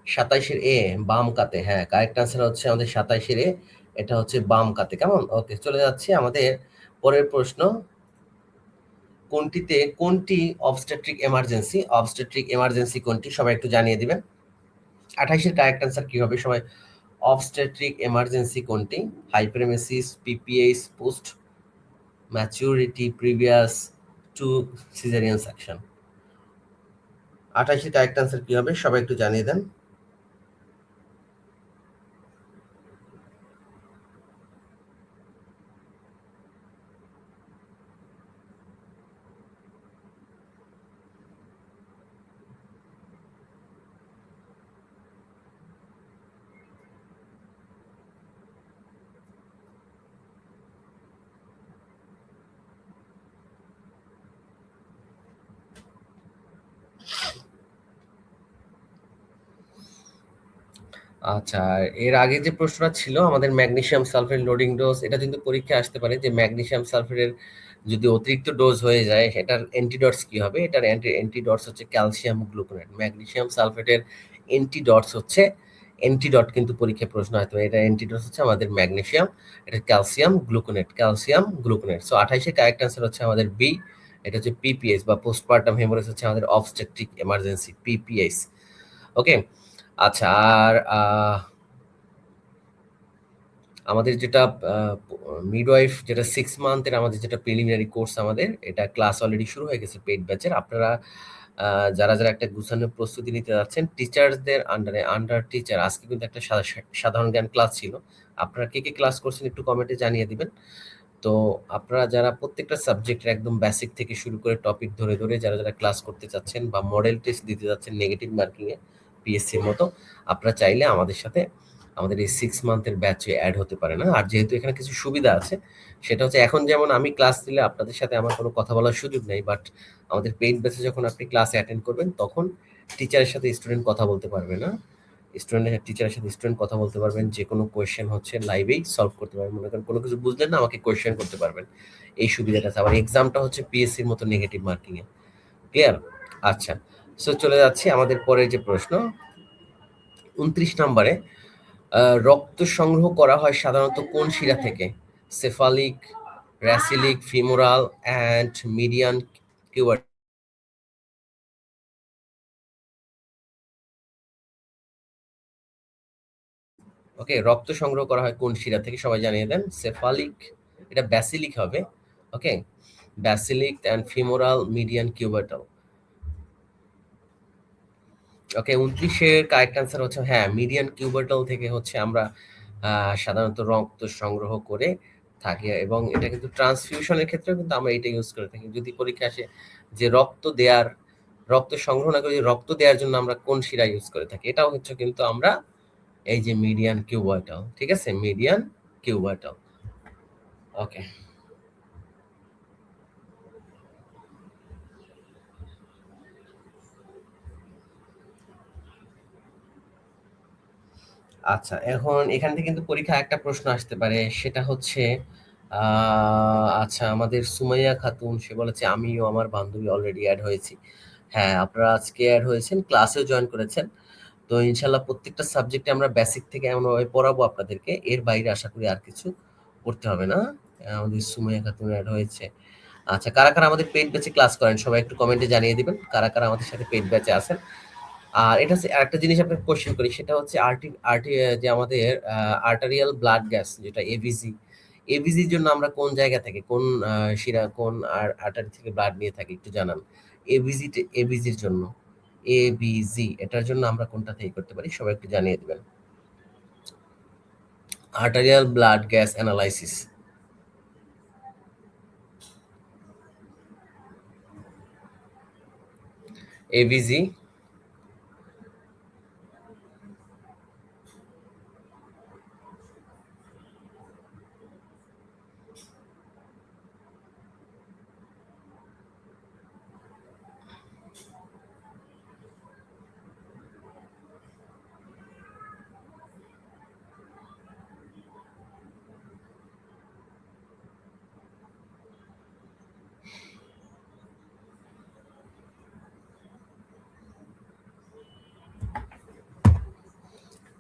সাতাইশের এ, বাম কাতে। হ্যাঁ, কারেক্ট আনসার হচ্ছে আমাদের 27-এর এ, এটা হচ্ছে বাম কাতে। কেমন? ওকে, চলে যাচ্ছি আমাদের পরের প্রশ্ন। কোনটি অবস্টেট্রিক এমার্জেন্সি? অবস্টেট্রিক এমার্জেন্সি কোনটি সবাই একটু জানিয়ে দিবেন। 28-এর কারেক্ট আনসার কি হবে সবাই? অবস্টেট্রিক এমার্জেন্সি কোনটি? Hyperemesis, PPH, post maturity, previous two caesarean section. 28-এর কারেক্ট আনসার কি হবে সবাই একটু জানিয়ে দেন। আচ্ছা, এর আগে যে প্রশ্নটা ছিল আমাদের ম্যাগনেসিয়াম সালফেট লোডিং ডোজ, এটা কিন্তু পরীক্ষায় আসতে পারে যে ম্যাগনেসিয়াম সালফেটের যদি অতিরিক্ত ডোজ হয়ে যায় সেটার অ্যান্টিডটস কি হবে? এটার অ্যান্টিডটস হচ্ছে ক্যালসিয়াম গ্লুকোনেট। ম্যাগনেসিয়াম সালফেটের অ্যান্টিডটস হচ্ছে অ্যান্টিডট কিন্তু পরীক্ষায় প্রশ্ন হয়। তো এটার অ্যান্টিডটস হচ্ছে আমাদের ম্যাগনেসিয়াম, এটা calcium gluconate, calcium gluconate. So 28 এর কারেক্ট অ্যান্সার হচ্ছে আমাদের বি। এটা হচ্ছে পিপিএস বা পোস্টপার্টাম হেমোরেজ হচ্ছে আমাদের অবস্টেট্রিক এমার্জেন্সি, পিপিএস। ওকে, আচ্ছা। আর আমাদের যেটা মিডওয়াইফ যেটা 6 মান্থের আমাদের যেটা প্রিলিমিনারি কোর্স, আমাদের এটা ক্লাস অলরেডি শুরু হয়ে গেছে পেইড ব্যাচের। আপনারা যারা যারা একটা গুছানো প্রস্তুতি নিতে যাচ্ছেন টিচারদের আন্ডারে, আন্ডার টিচার, আজকে কিন্তু একটা সাধারণ জ্ঞান ক্লাস ছিল। আপনারা কে কে ক্লাস করছেন একটু কমেন্টে জানিয়ে দিবেন। তো আপনারা যারা প্রত্যেকটা সাবজেক্টের একদম বেসিক থেকে শুরু করে টপিক ধরে ধরে যারা যারা ক্লাস করতে চাচ্ছেন বা মডেল টেস্ট দিতে যাচ্ছেন নেগেটিভ মার্কিংয়ে পিএসসির মতো, আপনারা চাইলে আমাদের সাথে আমাদের এই 6 মান্থের ব্যাচে অ্যাড হতে পারে না। আর যেহেতু এখানে কিছু সুবিধা আছে, সেটা হচ্ছে এখন যেমন আমি ক্লাস দিলে আপনাদের সাথে আমার কোনো কথা বলার সুযোগ নেই, বাট আমাদের পেইড ব্যাচে যখন আপনি ক্লাস অ্যাটেন্ড করবেন তখন টিচারের সাথে স্টুডেন্ট কথা বলতে পারবে না, স্টুডেন্টের টিচারের সাথে স্টুডেন্ট কথা বলতে পারবেন, যে কোনো কোয়েশ্চেন হচ্ছে লাইভেই সলভ করতে পারবেন। মনে করেন কোনো কিছু বুঝলেন না, আমাকে কোয়েশ্চেন করতে পারবেন, এই সুবিধাটা আছে। আবার এক্সামটা হচ্ছে পিএসসির মতো নেগেটিভ মার্কিং এ। ক্লিয়ার? আচ্ছা, সো চলে যাচ্ছি আমাদের পরের যে প্রশ্ন 29 নম্বরে। রক্ত সংগ্রহ করা হয় সাধারণত কোন শিরা থেকে? Cephalic, basilic, femoral and median cubital. Okay, রক্ত সংগ্রহ করা হয় কোন শিরা থেকে সবাই জানিয়ে দেন। সেফালিক, এটা ব্যাসিলিক হবে। Okay, basilic and femoral, median cubital. Okay, 29-এর কারেক্ট অ্যান্সার হচ্ছে হ্যাঁ, মিডিয়ান কিউবাটাল থেকে হচ্ছে আমরা সাধারণত রক্ত সংগ্রহ করে থাকি, এবং এটা কিন্তু ট্রান্সফিউশনের ক্ষেত্রেও কিন্তু আমরা এটা ইউজ করে থাকি। যদি পরীক্ষা আসে যে রক্ত সংগ্রহ না করে রক্ত দেওয়ার জন্য আমরা কোন শিরা ইউজ করে থাকি, এটাও হচ্ছে কিন্তু আমরা এই যে মিডিয়ান কিউবাটাল। ঠিক আছে, মিডিয়ান কিউবাটাল। ওকে, আচ্ছা। এখন এখান থেকে কিন্তু পরীক্ষা একটা প্রশ্ন আসতে পারে, সেটা হচ্ছে আচ্ছা, আমাদের সুমাইয়া খাতুন সে বলেছে আমিও আমার বান্ধবী অলরেডি অ্যাড হয়েছি। হ্যাঁ, আপনারা আজকে অ্যাড হয়েছেন, ক্লাসেও জয়েন করেছেন। তো ইনশাল্লাহ প্রত্যেকটা সাবজেক্টে আমরা বেসিক থেকে এমনভাবে পড়াবো আপনাদেরকে, এর বাইরে আশা করি আর কিছু করতে হবে না। আমাদের সুমাইয়া খাতুন অ্যাড হয়েছে। আচ্ছা, কারা কারা আমাদের পেইড ব্যাচে ক্লাস করেন সবাই একটু কমেন্টে জানিয়ে দিবেন, কারা কারা আমাদের সাথে পেইড ব্যাচে আছেন। আর এটা হচ্ছে আরেকটা জিনিস আপনাকে কোশ্চেন করি, সেটা হচ্ছে আরটি আরটি যে আমাদের আর্টারিয়াল ব্লাড গ্যাস যেটা এবিজি, এবিজির জন্য আমরা কোন জায়গা থেকে, কোন শিরা, কোন আর্টারি থেকে ব্লাড নিয়ে থাকি একটু জানান। এবিজি, এবিজির জন্য, এবিজি এটার জন্য আমরা কোনটা থেকে করতে পারি সবাই একটু জানিয়ে দিবেন। Arterial blood gas analysis, ABG.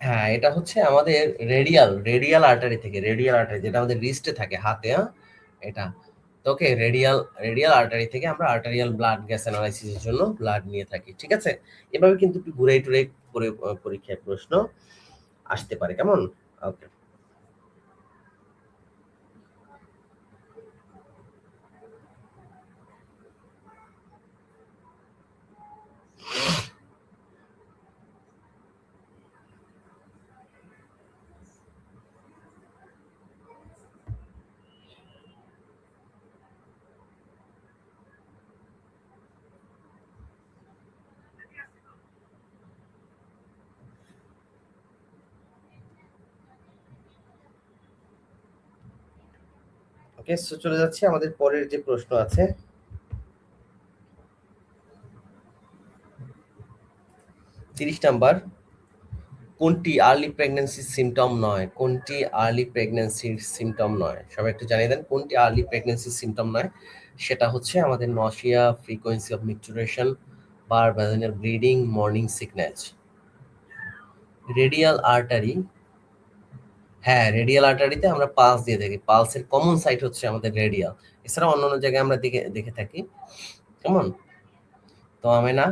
হ্যাঁ, এটা হচ্ছে আমাদের রেডিয়াল আর্টারি থেকে, রেডিয়াল আর্টারি যেটা আমাদের রিস্টে থাকে, হাতে। এটা তো ওকে, রেডিয়াল আর্টারি থেকে আমরা আর্টারিয়াল ব্লাড গ্যাস অ্যানালাইসিসের জন্য ব্লাড নিয়ে থাকি। ঠিক আছে, এভাবে কিন্তু একটু ঘুরে টুরে করে পরীক্ষায় প্রশ্ন আসতে পারে, কেমন? ওকে, ওকে, সো চলে যাচ্ছে আমাদের পরের যে প্রশ্ন আছে 30 নাম্বার। কোনটি আর্লি প্রেগন্যান্সির সিমটম নয়? কোনটি আর্লি প্রেগন্যান্সির সিমটম নয়? সবাই একটু জানিয়ে দেন কোনটি আর্লি প্রেগন্যান্সির সিমটম নয়? সেটা হচ্ছে আমাদের নসিয়া, ফ্রিকোয়েন্সি অফ মিকচুরেশন, বার vaginal bleeding, morning sickness. Radial artery, হ্যাঁ রেডিয়াল আর্টারিতে আমরা পালস দিয়ে থাকি। পালসের কমন সাইট হচ্ছে আমাদের রেডিয়াল। এছাড়া অন্যান্য জায়গায় আমরা দেখে থাকি। কেমন? তো আমেনা,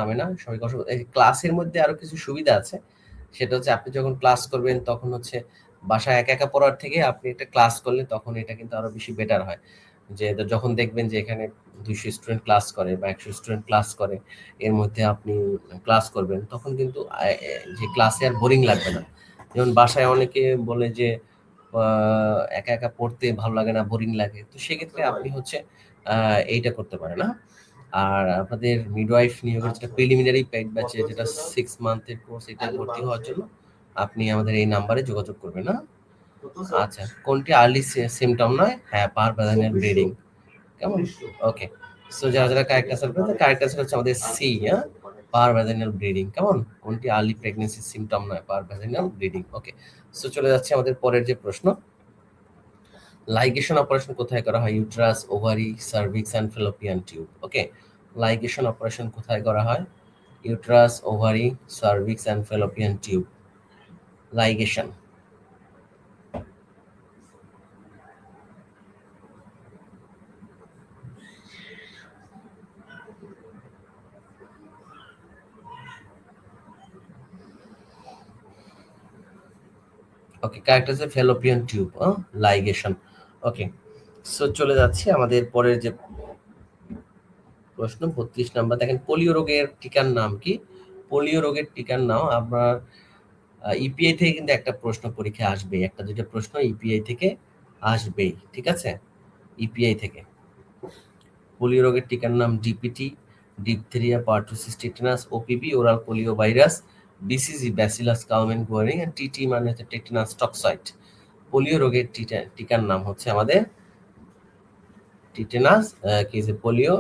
আমেনা সবাইকে এই ক্লাসের মধ্যে আরো কিছু সুবিধা আছে। সেটা হচ্ছে আপনি যখন ক্লাস করবেন তখন হচ্ছে বাসায় একা একা পড়ার থেকে আপনি একটা ক্লাস করলে তখন এটা কিন্তু আরো বেশি বেটার হয়। যে যখন দেখবেন যে এখানে 200 স্টুডেন্ট ক্লাস করে বা 100 স্টুডেন্ট ক্লাস করে, এর মধ্যে আপনি ক্লাস করবেন তখন কিন্তু যে ক্লাসে আর বোরিং লাগবে না। যেমন বাসায় অনেকে বলে যে একা একা পড়তে ভালো লাগে না, বোরিং লাগে। তো সেক্ষেত্রে আপনি হচ্ছে এইটা করতে পারেন না। আর আপনাদের মিডওয়াইফ নিয়োগের যেটা প্রিলিমিনারি পেইড ব্যাচে যেটা 6 মান্থের কোর্স, এটা ভর্তি হওয়ার জন্য আপনি আমাদের এই নাম্বারে যোগাযোগ করবেন না। আচ্ছা, কোনটি আর্লি সিমটম নয়? হ্যাঁ, পার ভ্যাজাইনাল ব্লিডিং। কেমন? ওকে। সো যারা কারেক্ট অ্যান্সার করবে, কারেক্ট অ্যান্সার হচ্ছে আমাদের সি, হ্যাঁ? পার ভ্যাজাইনাল ব্লিডিং। কেমন? কোনটি আর্লি প্রেগন্যান্সি সিমটম নয়? পার ভ্যাজাইনাল ব্লিডিং। ওকে। সো চলে যাচ্ছে আমাদের পরের যে প্রশ্ন। লাইগেশন অপারেশন কোথায় করা হয়? Uterus, ovary, cervix and Fallopian tube. Okay. Ligation operation কোথায় করা হয়? Uterus, ovary, cervix and Fallopian tube. Ligation. Okay, correct আছে ফ্যালোপিয়ান টিউব, লাইগেশন। ওকে। সো চলে যাচ্ছি আমাদের পরের যে প্রশ্ন 32 নাম্বার। দেখেন পোলিও রোগের টিকার নাম কি? পোলিও রোগের টিকার নাম আপনার ইপিআই থেকে কিন্তু একটা প্রশ্ন পরীক্ষায় আসবে, একটা দুইটা প্রশ্ন ইপিআই থেকে আসবেই, ঠিক আছে? ইপিআই থেকে পোলিও রোগের টিকার নাম DPT, diphtheria, pertussis tetanus, OPV oral polio virus, BCG bacillus Calmette Guerin, আর টিটি মানে হচ্ছে টেটানাস টক্সাইড। পোলিও রোগের টিকার নাম হচ্ছে আমাদের টিটেনাস, কি যে পোলিও,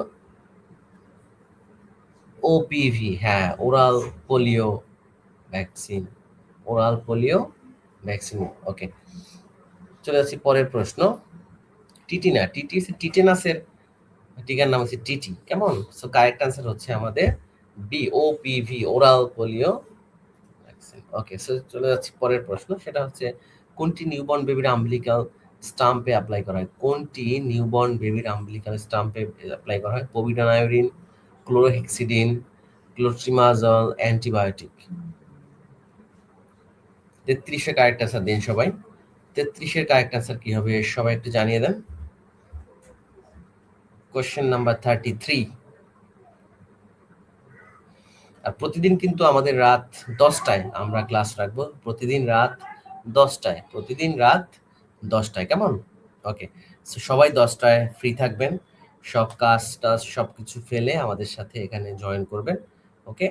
ওপিভি, হ্যাঁ oral polio vaccine, oral polio vaccine. Okay, চলে যাচ্ছি পরের প্রশ্ন। টিটি না, টিটেনাসের টিকার নাম হচ্ছে টিটি। কেমন? সো কারেক্ট আনসার হচ্ছে আমাদের B, OPV oral polio vaccine. Okay, so চলে যাচ্ছি পরের প্রশ্ন। সেটা হচ্ছে কোনটি নিউবর্ন বেবির আম্বিলিকাল স্টাম্পে অ্যাপ্লাই করা হয়? কোনটি নিউবর্ন বেবির আম্বিলিকাল স্টাম্পে অ্যাপ্লাই করা হয়? Povidone iodine, chlorhexidine, clotrimazole, antibiotic. 33-এর কারেক্ট আনসার দিন সবাই। 33-এর কারেক্ট আনসার কি হবে সবাই একটু জানিয়ে দেন। Question number 33। আর প্রতিদিন কিন্তু আমাদের রাত 10টায় আমরা ক্লাস রাখবো, প্রতিদিন রাত 10টায়, প্রতিদিন রাত 10টায়। কেমন? ওকে, সো সবাই 10টায় ফ্রি থাকবেন, সব কাজ টাজ সব কিছু ফেলে আমাদের সাথে এখানে জয়েন করবেন। ওকে,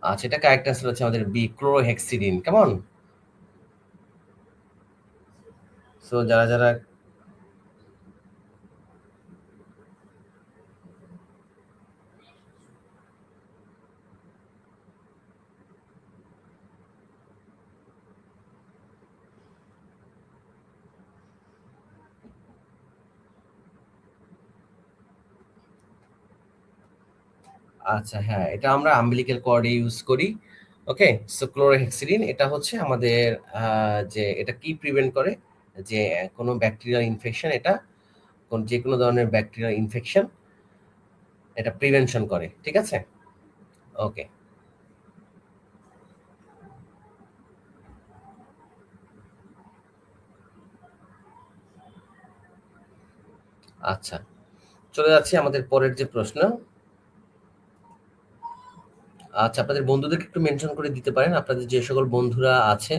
আচ্ছা এটা কারেক্ট অ্যান্সার হচ্ছে আমাদের বি, ক্লোরোহেক্সিডিন। কেমন? সো যারা আচ্ছা হ্যাঁ, এটা আমরা আম্বিলিক্যাল কর্ডে ইউজ করি। ওকে, সো ক্লোরোহেক্সিডিন এটা হচ্ছে আমাদের যে এটা কি প্রিভেন্ট করে, যে কোনো ব্যাকটেরিয়াল ইনফেকশন, এটা যে কোনো ধরনের ব্যাকটেরিয়াল ইনফেকশন এটা প্রিভেনশন করে, ঠিক আছে? ওকে, আচ্ছা চলে যাচ্ছি আমাদের পরের যে প্রশ্ন। আচ্ছা, আপনাদের বন্ধুদেরকে একটু মেনশন করে দিতে পারেন, আপনাদের যে সকল বন্ধুরা আছে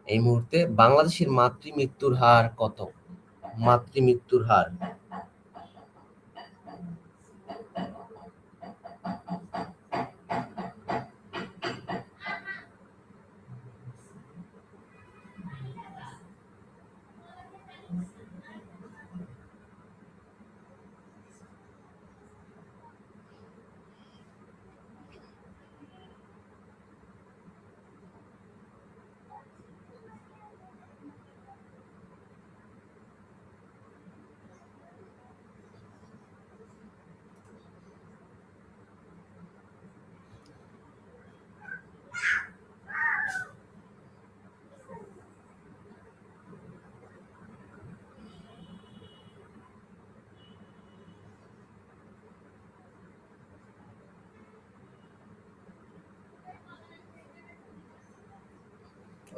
এই মুহূর্তে, বাংলাদেশের মাতৃমৃত্যুর হার কত? মাতৃমৃত্যুর হার।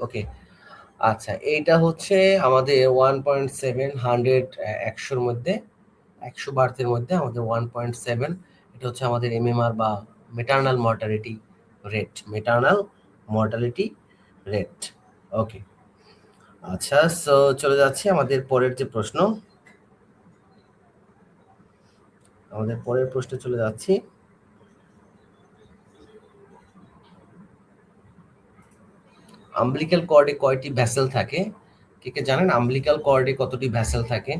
ওকে, আচ্ছা এইটা হচ্ছে আমাদের 1.7 100 100 র মধ্যে 100 বার্থের মধ্যে আমাদের 1.7 এটা হচ্ছে আমাদের এমএমআর বা maternal mortality rate, maternal mortality rate. Okay, আচ্ছা সো চলে যাচ্ছি আমাদের পরের যে প্রশ্ন, আমাদের পরের প্রশ্নে চলে যাচ্ছি। আম্বিলিক্যাল কর্ডে কয়টি ভ্যাসেল থাকে? কে কে জানেন আম্বিলিক্যাল কর্ডে কতটি ভ্যাসেল থাকে?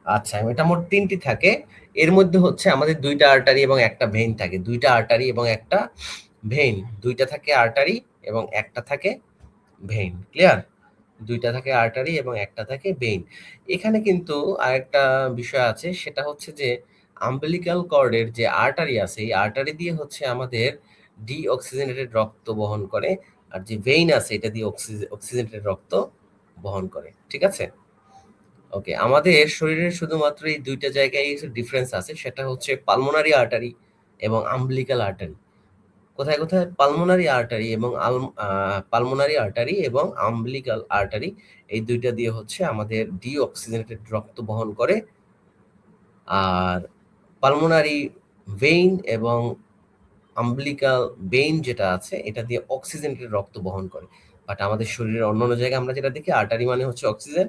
আচ্ছা, এটা মোট ৩ টি থাকে। এর মধ্যে হচ্ছে আমাদের ২ টা আর্টারি এবং ১ টা ভেইন থাকে। ২ টা আর্টারি এবং ১ টা ভেইন। ২ টা থাকে আর্টারি এবং ১ টা থাকে ভেইন। ক্লিয়ার? ২ টা থাকে আর্টারি এবং ১ টা থাকে ভেইন। এখানে কিন্তু আরেকটা বিষয় আছে, সেটা হচ্ছে যে আম্বিলিক্যাল কর্ডের যে আর্টারি আছে, এই আর্টারি দিয়ে হচ্ছে আমাদের ডিঅক্সিজেনেটেড রক্ত বহন করে। আর যে ভেইন আছে এটা দিয়ে অক্সিজেনেটেড রক্ত বহন করে। ঠিক আছে? ওকে, আমাদের শরীরের শুধুমাত্র এই ২ টা জায়গায় ডিফারেন্স আছে, সেটা হচ্ছে পালমোনারি আর্টারি এবং আম্বিলিক্যাল আর্টারি। কোথায়, কোথায়? পালমোনারি আর্টারি এবং পালমোনারি আর্টারি এবং আম্বিলিক্যাল আর্টারি, এই ২ টা দিয়ে হচ্ছে আমাদের ডিঅক্সিজেনেটেড রক্ত বহন করে। আর পালমোনারি ভেইন এবং আম্বিলিক্যাল ভেইন যেটা আছে এটা দিয়ে অক্সিজেনেটেড রক্ত বহন করে। বাট আমাদের শরীরের অন্যান্য জায়গায় আমরা যেটা দেখি, আর্টারি মানে হচ্ছে অক্সিজেন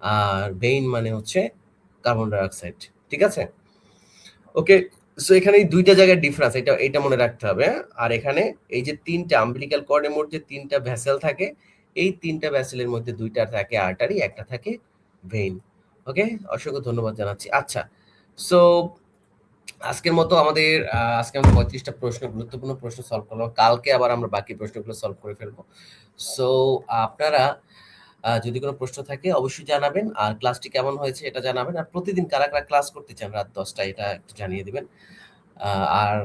আর ভেইন মানে হচ্ছে কার্বন ডাই অক্সাইড। ঠিক আছে? ওকে, সো এখানে এই ২ টা জায়গায় ডিফারেন্স, এটা মনে রাখতে হবে, হ্যাঁ? আর এখানে এই যে ৩ টা আম্বিলিক্যাল কর্ডের মধ্যে ৩ টা ভেসেল থাকে, এই ৩ টা ভেসেলের মধ্যে ২ টা থাকে আর্টারি, ১ টা থাকে ভেইন। ওকে? অসংখ্য ধন্যবাদ জানাচ্ছি। আচ্ছা, সো আজকে আমাদের ৩৫ টা প্রশ্ন, গুরুত্বপূর্ণ প্রশ্ন সলভ করলাম। কালকে আবার আমরা বাকি প্রশ্নগুলো সলভ করে ফেলবো। সো আপনারা যদি কোনো প্রশ্ন থাকে অবশ্যই জানাবেন। আর ক্লাসটি কেমন হয়েছে এটা জানাবেন। আর প্রতিদিন কারা, কারা ক্লাস করতে চান রাত ১০ টায় এটা একটু জানিয়ে দিবেন। আর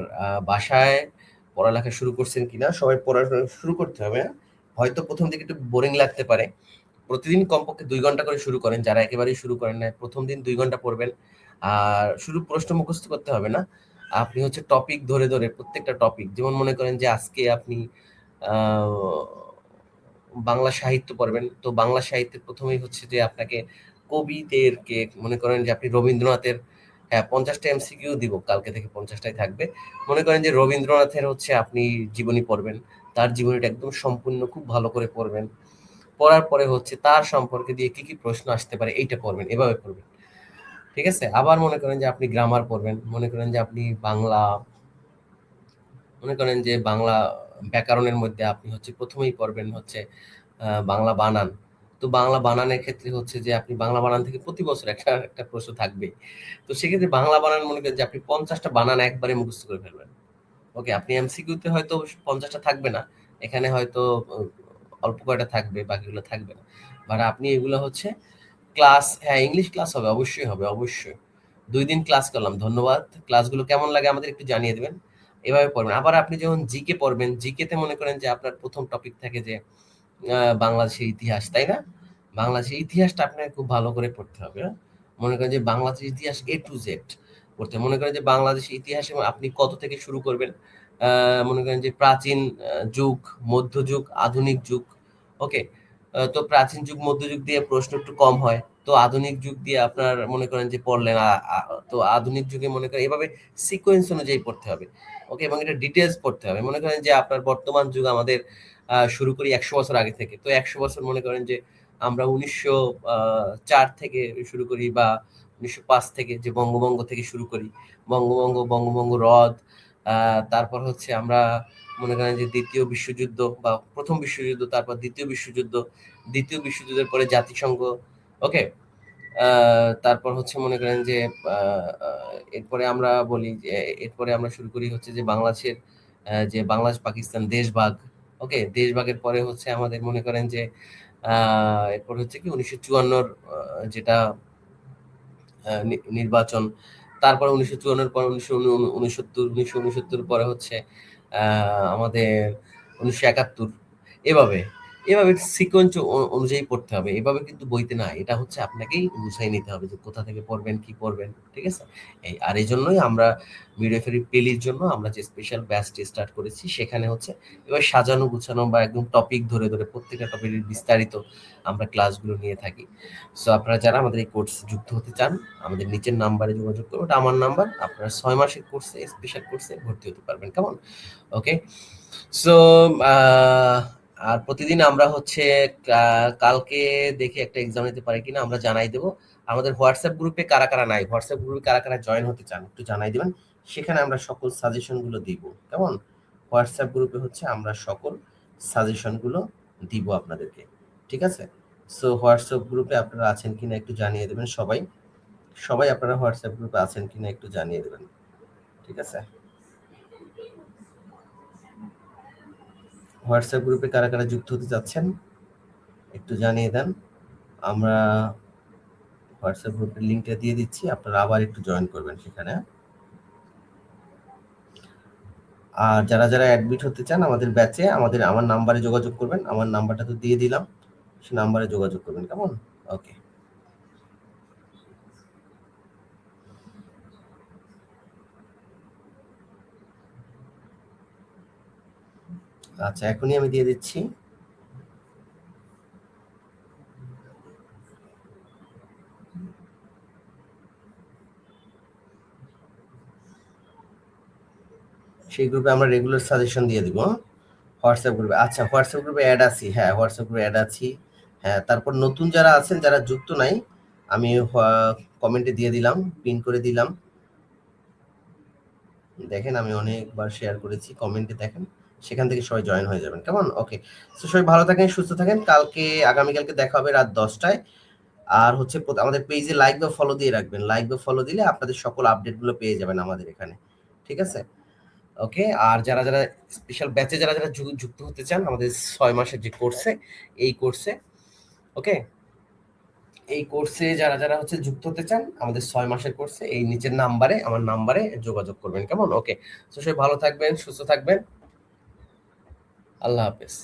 বাসায় পড়ালেখা শুরু করছেন কিনা? সবাই পড়াশোনা শুরু করতে হবে, হ্যাঁ? হয়তো ১ম দিকে একটু বোরিং লাগতে পারে। প্রতিদিন কমপক্ষে ২ ঘন্টা করে শুরু করেন। যারা একেবারেই শুরু করেন নাই, ১ম দিন ২ ঘন্টা পড়বেন। আর শুধু প্রশ্ন মুখস্থ করতে হবে না। আপনি হচ্ছে টপিক ধরে, ধরে প্রত্যেকটা টপিক, যেমন মনে করেন যে আজকে আপনি আ বাংলা সাহিত্য পড়বেন। তো বাংলা সাহিত্যের ১ম এই হচ্ছে যে আপনাকে কবিদেরকে, মনে করেন যে আপনি রবীন্দ্রনাথের, হ্যাঁ, ৫০ টা এমসিকিউ দিব। কালকে থেকে ৫০ টাই থাকবে। মনে করেন যে রবীন্দ্রনাথের হচ্ছে আপনি জীবনী পড়বেন। তার জীবনীটা একদম সম্পূর্ণ খুব ভালো করে পড়বেন। পড়ার পরে হচ্ছে তার সম্পর্কে দিয়ে কি, কি প্রশ্ন আসতে পারে এইটা পড়বেন। এভাবে পড়বেন। ঠিক আছে? আবার মনে করেন যে আপনি গ্রামার পড়বেন। মনে করেন যে আপনি মনে করেন যে বাংলা ব্যাকরণের মধ্যে আপনি হচ্ছে ১ম এই পড়বেন হচ্ছে বাংলা বানান। তো বাংলা বানানের ক্ষেত্রে হচ্ছে যে আপনি বাংলা বানান থেকে প্রতি বছর একটা, একটা প্রশ্ন থাকবেই। তো সেক্ষেত্রে বাংলা বানান মনে করেন যে আপনি ৫০ টা বানান একবারে মুখস্থ করে ফেলবেন। ওকে, আপনি এমসিকিউতে হয়তো ৫০ টা থাকবে না। এখানে হয়তো অ অল্প কয়টা থাকবে, বাকিগুলো থাকবে না। বাট আপনি এগুলো হচ্ছে হ্যাঁ, ইংলিশ ক্লাস হবে, অবশ্যই হবে, অবশ্যই। ২ দিন ক্লাস করলাম। ধন্যবাদ। ক্লাসগুলো কেমন লাগে আমাদের একটু জানিয়ে দিবেন। এভাবে পড়বেন। আবার আপনি যখন জিকে পড়বেন, জিকে তে মনে করেন যে আপনার ১ম টপিক থাকে যে বাংলাদেশের ইতিহাস, তাই না? বাংলাদেশের ইতিহাসটা আপনাকে খুব ভালো করে পড়তে হবে, হ্যাঁ? মনে করেন যে বাংলাদেশের ইতিহাস A to Z পড়তে হবে। মনে করেন যে বাংলাদেশের ইতিহাসে আপনি কত থেকে শুরু করবেন? আ মনে করেন যে প্রাচীন যুগ, মধ্যযুগ, আধুনিক যুগ। ওকে? তো প্রাচীন যুগ, মধ্যযুগ দিয়ে প্রশ্ন একটু কম হয়। তো আধুনিক যুগ দিয়ে আপনার মনে করেন যে পড়লেন, আ আ তো আধুনিক যুগে মনে করেন এভাবে সিকোয়েন্স অনুযায়ী পড়তে হবে। ওকে? এবং এটা ডিটেইলস পড়তে হবে। মনে করেন যে আপনার বর্তমান যুগ আমাদের শুরু করি ১০০ বছর আগে থেকে। তো ১০০ বছর মনে করেন যে আমরা ১৯০৪ থেকে শুরু করি বা ১৯০৫ থেকে, যে বঙ্গভঙ্গ থেকে শুরু করি। বঙ্গভঙ্গ হ্রদ, আ তারপর হচ্ছে আমরা মনে করেন যে ২য় বিশ্বযুদ্ধ বা ১ম বিশ্বযুদ্ধ, তারপর ২য় বিশ্বযুদ্ধ, ২য় বিশ্বযুদ্ধের পরে জাতিসংঘ। ওকে? আ তারপর হচ্ছে মনে করেন যে আ আ এরপরে আমরা বলি যে এরপরে আমরা শুরু করি হচ্ছে যে বাংলাদেশের যে বাংলাদেশ পাকিস্তান দেশভাগ। ওকে, দেশভাগের পরে হচ্ছে আমাদের মনে করেন যে এরপর হচ্ছে কি 1954 যেটা নির্বাচন, তারপর 1954 পর 1969 পরে হচ্ছে আমাদের 1971, এভাবে এভাবে সিকোয়েন্স অনুযায়ী পড়তে হবে, এভাবে কিন্তু বইতে না, এটা হচ্ছে আপনাকেই গুছাই নিতে হবে যে কোথা থেকে পড়বেন কি পড়বেন, ঠিক আছে? আর এই জন্যই আমরা মিডওয়াইফারি পেলির জন্য আমরা যে স্পেশাল ব্যাচটি স্টার্ট করেছি, সেখানে হচ্ছে এবার সাজানো গুছানো বা একদম টপিক ধরে ধরে প্রত্যেকটা টপিকের বিস্তারিত আমরা ক্লাসগুলো নিয়ে থাকি। সো আপনারা যারা আমাদের এই কোর্স যুক্ত হতে চান, আমাদের নিচের নাম্বারে যোগাযোগ করুন, ওটা আমার নাম্বার। আপনারা 6 মাসের কোর্সে, স্পেশাল কোর্সে ভর্তি হতে পারবেন, কেমন? ওকে। সো আর প্রতিদিন আমরা হচ্ছে কালকে দেখি একটা এক্সাম নিতে পারি কিনা আমরা জানাই দেবো। আমাদের হোয়াটসঅ্যাপ গ্রুপে কারা কারা নাই, হোয়াটসঅ্যাপ গ্রুপে কারা কারা জয়েন হতে চান একটু জানাই দিবেন, সেখানে আমরা সকল সাজেশনগুলো দিব, কেমন? হোয়াটসঅ্যাপ গ্রুপে হচ্ছে আমরা সকল সাজেশনগুলো দিব আপনাদেরকে, ঠিক আছে? সো হোয়াটসঅ্যাপ গ্রুপে আপনারা আছেন কিনা একটু জানিয়ে দেবেন সবাই, সবাই আপনারা হোয়াটসঅ্যাপ গ্রুপে আছেন কিনা একটু জানিয়ে দেবেন, ঠিক আছে? হোয়াটসঅ্যাপ গ্রুপে কারা কারা যুক্ত হতে চাচ্ছেন একটু জানিয়ে দেন। আমরা হোয়াটসঅ্যাপ গ্রুপের লিঙ্কটা দিয়ে দিচ্ছি, আপনারা আবার একটু জয়েন করবেন সেখানে। আর যারা যারা অ্যাডমিট হতে চান আমাদের ব্যাচে, আমার নাম্বারে যোগাযোগ করবেন, আমার নাম্বারটা তো দিয়ে দিলাম, সে নাম্বারে যোগাযোগ করবেন, কেমন? ওকে। আচ্ছা, এখনই আমি দিয়ে দিচ্ছি। সেই গ্রুপে আমরা রেগুলার সাজেশন দিয়ে দিব। হোয়াটসঅ্যাপ গ্রুপে, আচ্ছা হোয়াটসঅ্যাপ গ্রুপে অ্যাড আছি, হ্যাঁ হোয়াটসঅ্যাপ গ্রুপে অ্যাড আছি। হ্যাঁ, তারপর নতুন যারা আছেন, যারা যুক্ত নাই, আমি কমেন্টে দিয়ে দিলাম, পিন করে দিলাম, দেখেন আমি অনেকবার শেয়ার করেছি, কমেন্টে দেখেন, সেখান থেকে সবাই জয়েন হয়ে যাবেন, কেমন? ওকে। তো সবাই ভালো থাকেন, সুস্থ থাকেন, আগামীকালকে দেখা হবে রাত 10টায়। আর হচ্ছে আমাদের পেজে লাইক বা ফলো দিয়ে রাখবেন, লাইক বা ফলো দিলে আপনাদের সকল আপডেটগুলো পেয়ে যাবেন আমাদের এখানে, ঠিক আছে? ওকে। আর যারা যারা স্পেশাল ব্যাচে যারা যারা যুক্ত হতে চান আমাদের 6 মাসের যে কোর্সে, এই কোর্সে, ওকে, এই কোর্সে যারা যারা হচ্ছে যুক্ত হতে চান আমাদের 6 মাসের কোর্সে, এই নিচের নাম্বারে, আমার নাম্বারে যোগাযোগ করবেন, কেমন? ওকে। তো সবাই ভালো থাকবেন, সুস্থ থাকবেন, আল্লাহ হাফেজ।